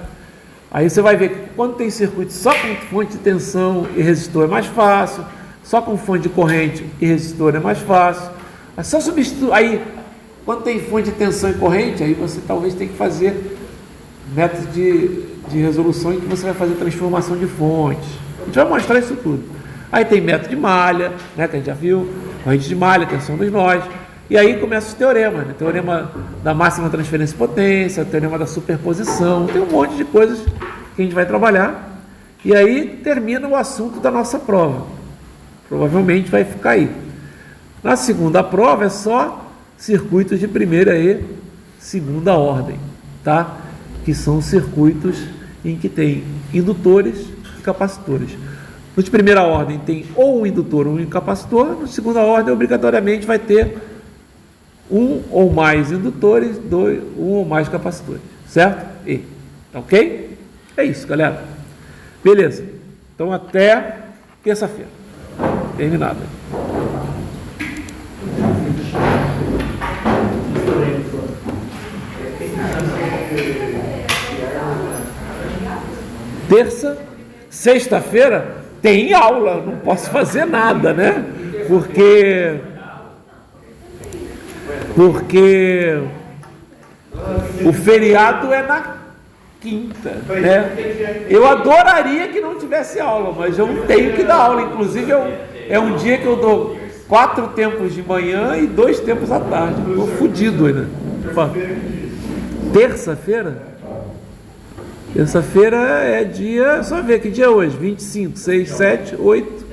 A: Aí você vai ver que quando tem circuito só com fonte de tensão e resistor é mais fácil, só com fonte de corrente e resistor é mais fácil. É só substituir. Aí, quando tem fonte de tensão e corrente, aí você talvez tenha que fazer método de resolução em que você vai fazer transformação de fontes. A gente vai mostrar isso tudo. Aí tem método de malha, né, que a gente já viu, corrente de malha, tensão dos nós. E aí começa os teoremas, né? Teorema da máxima transferência de potência, teorema da superposição, tem um monte de coisas que a gente vai trabalhar. E aí termina o assunto da nossa prova. Provavelmente vai ficar aí. Na segunda prova é só circuitos de primeira e segunda ordem, tá? Que são circuitos em que tem indutores e capacitores. No de primeira ordem tem ou um indutor ou um capacitor, no de segunda ordem obrigatoriamente vai ter um ou mais indutores, um ou mais capacitores, certo? E, ok? É isso, galera. Beleza. Então, até terça-feira. Terminado. Sexta-feira tem aula, não posso fazer nada, né? Porque o feriado é na quinta, né? Eu adoraria que não tivesse aula, mas eu tenho que dar aula. Inclusive, é um dia que eu dou 4 tempos de manhã e 2 tempos à tarde. Estou fodido ainda. Terça-feira? Terça-feira é dia... Só ver que dia é hoje. 25, 6, 7, 8...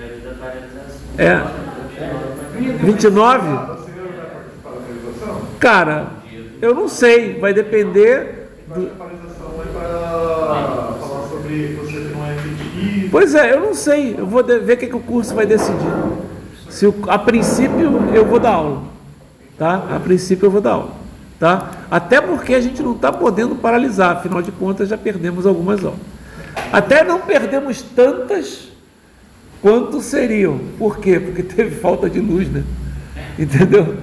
A: 29? Cara, eu não sei. Vai depender...
B: A atualização é para falar sobre você não é efetivo.
A: Pois é, eu não sei. Eu vou ver o que o curso vai decidir. A princípio, eu vou dar aula. Tá? A princípio, eu vou dar aula. Tá? Até porque a gente não está podendo paralisar, afinal de contas já perdemos algumas aulas. Até não perdemos tantas quanto seriam. Por quê? Porque teve falta de luz, né? Entendeu?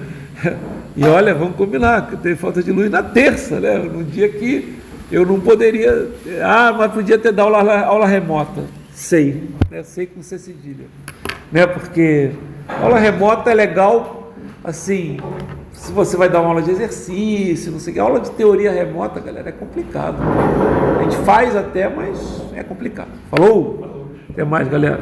A: E olha, vamos combinar, que teve falta de luz na terça, né? No dia que eu não poderia... mas podia ter dado aula remota. Sei, né? Sei com C cedilha. Né? Porque aula remota é legal, assim... Se você vai dar uma aula de exercício, não sei o que, aula de teoria remota, galera, é complicado. A gente faz até, mas é complicado. Falou? Até mais, galera.